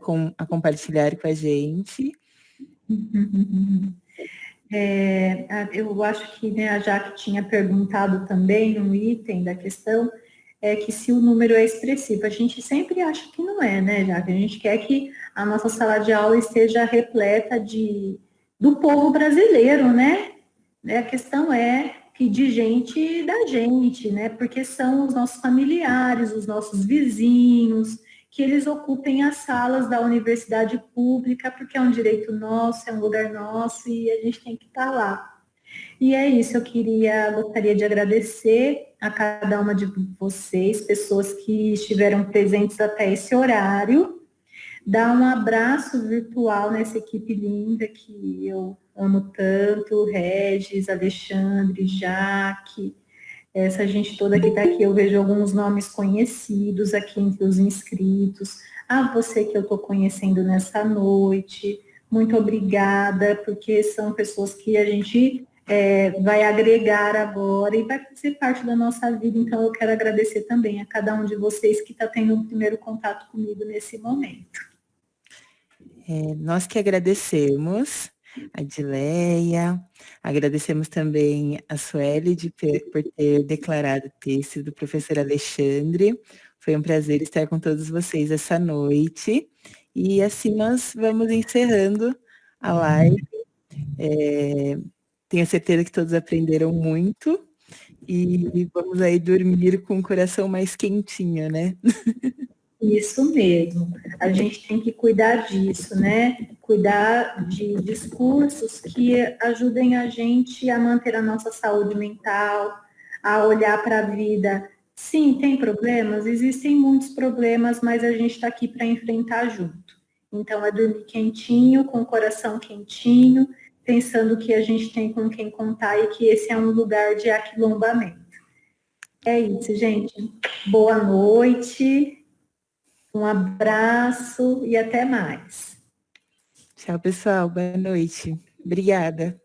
compartilhar com a gente. Eu acho que, né, a Jaque tinha perguntado também um item da questão, que se o número é expressivo. A gente sempre acha que não é, né, Jaque? A gente quer que a nossa sala de aula esteja repleta do povo brasileiro, né? A questão é que de gente da gente, né? Porque são os nossos familiares, os nossos vizinhos, que eles ocupem as salas da universidade pública, porque é um direito nosso, é um lugar nosso e a gente tem que estar lá. E é isso, eu gostaria de agradecer a cada uma de vocês, pessoas que estiveram presentes até esse horário, dar um abraço virtual nessa equipe linda que eu amo tanto, Regis, Alexandre, Jaque, essa gente toda que está aqui, eu vejo alguns nomes conhecidos aqui entre os inscritos, a você que eu estou conhecendo nessa noite, muito obrigada, porque são pessoas que a gente vai agregar agora e vai fazer parte da nossa vida, então eu quero agradecer também a cada um de vocês que está tendo um primeiro contato comigo nesse momento. Nós que agradecemos a Edileia, agradecemos também a Sueli por ter declarado o texto do professor Alexandre. Foi um prazer estar com todos vocês essa noite. E assim nós vamos encerrando a live. Tenho certeza que todos aprenderam muito. E vamos aí dormir com o coração mais quentinho, né? Isso mesmo. A gente tem que cuidar disso, né? Cuidar de discursos que ajudem a gente a manter a nossa saúde mental, a olhar para a vida. Sim, tem problemas, existem muitos problemas, mas a gente está aqui para enfrentar junto. Então, é dormir quentinho, com o coração quentinho, pensando que a gente tem com quem contar e que esse é um lugar de aquilombamento. É isso, gente. Boa noite. Um abraço e até mais. Tchau, pessoal. Boa noite. Obrigada.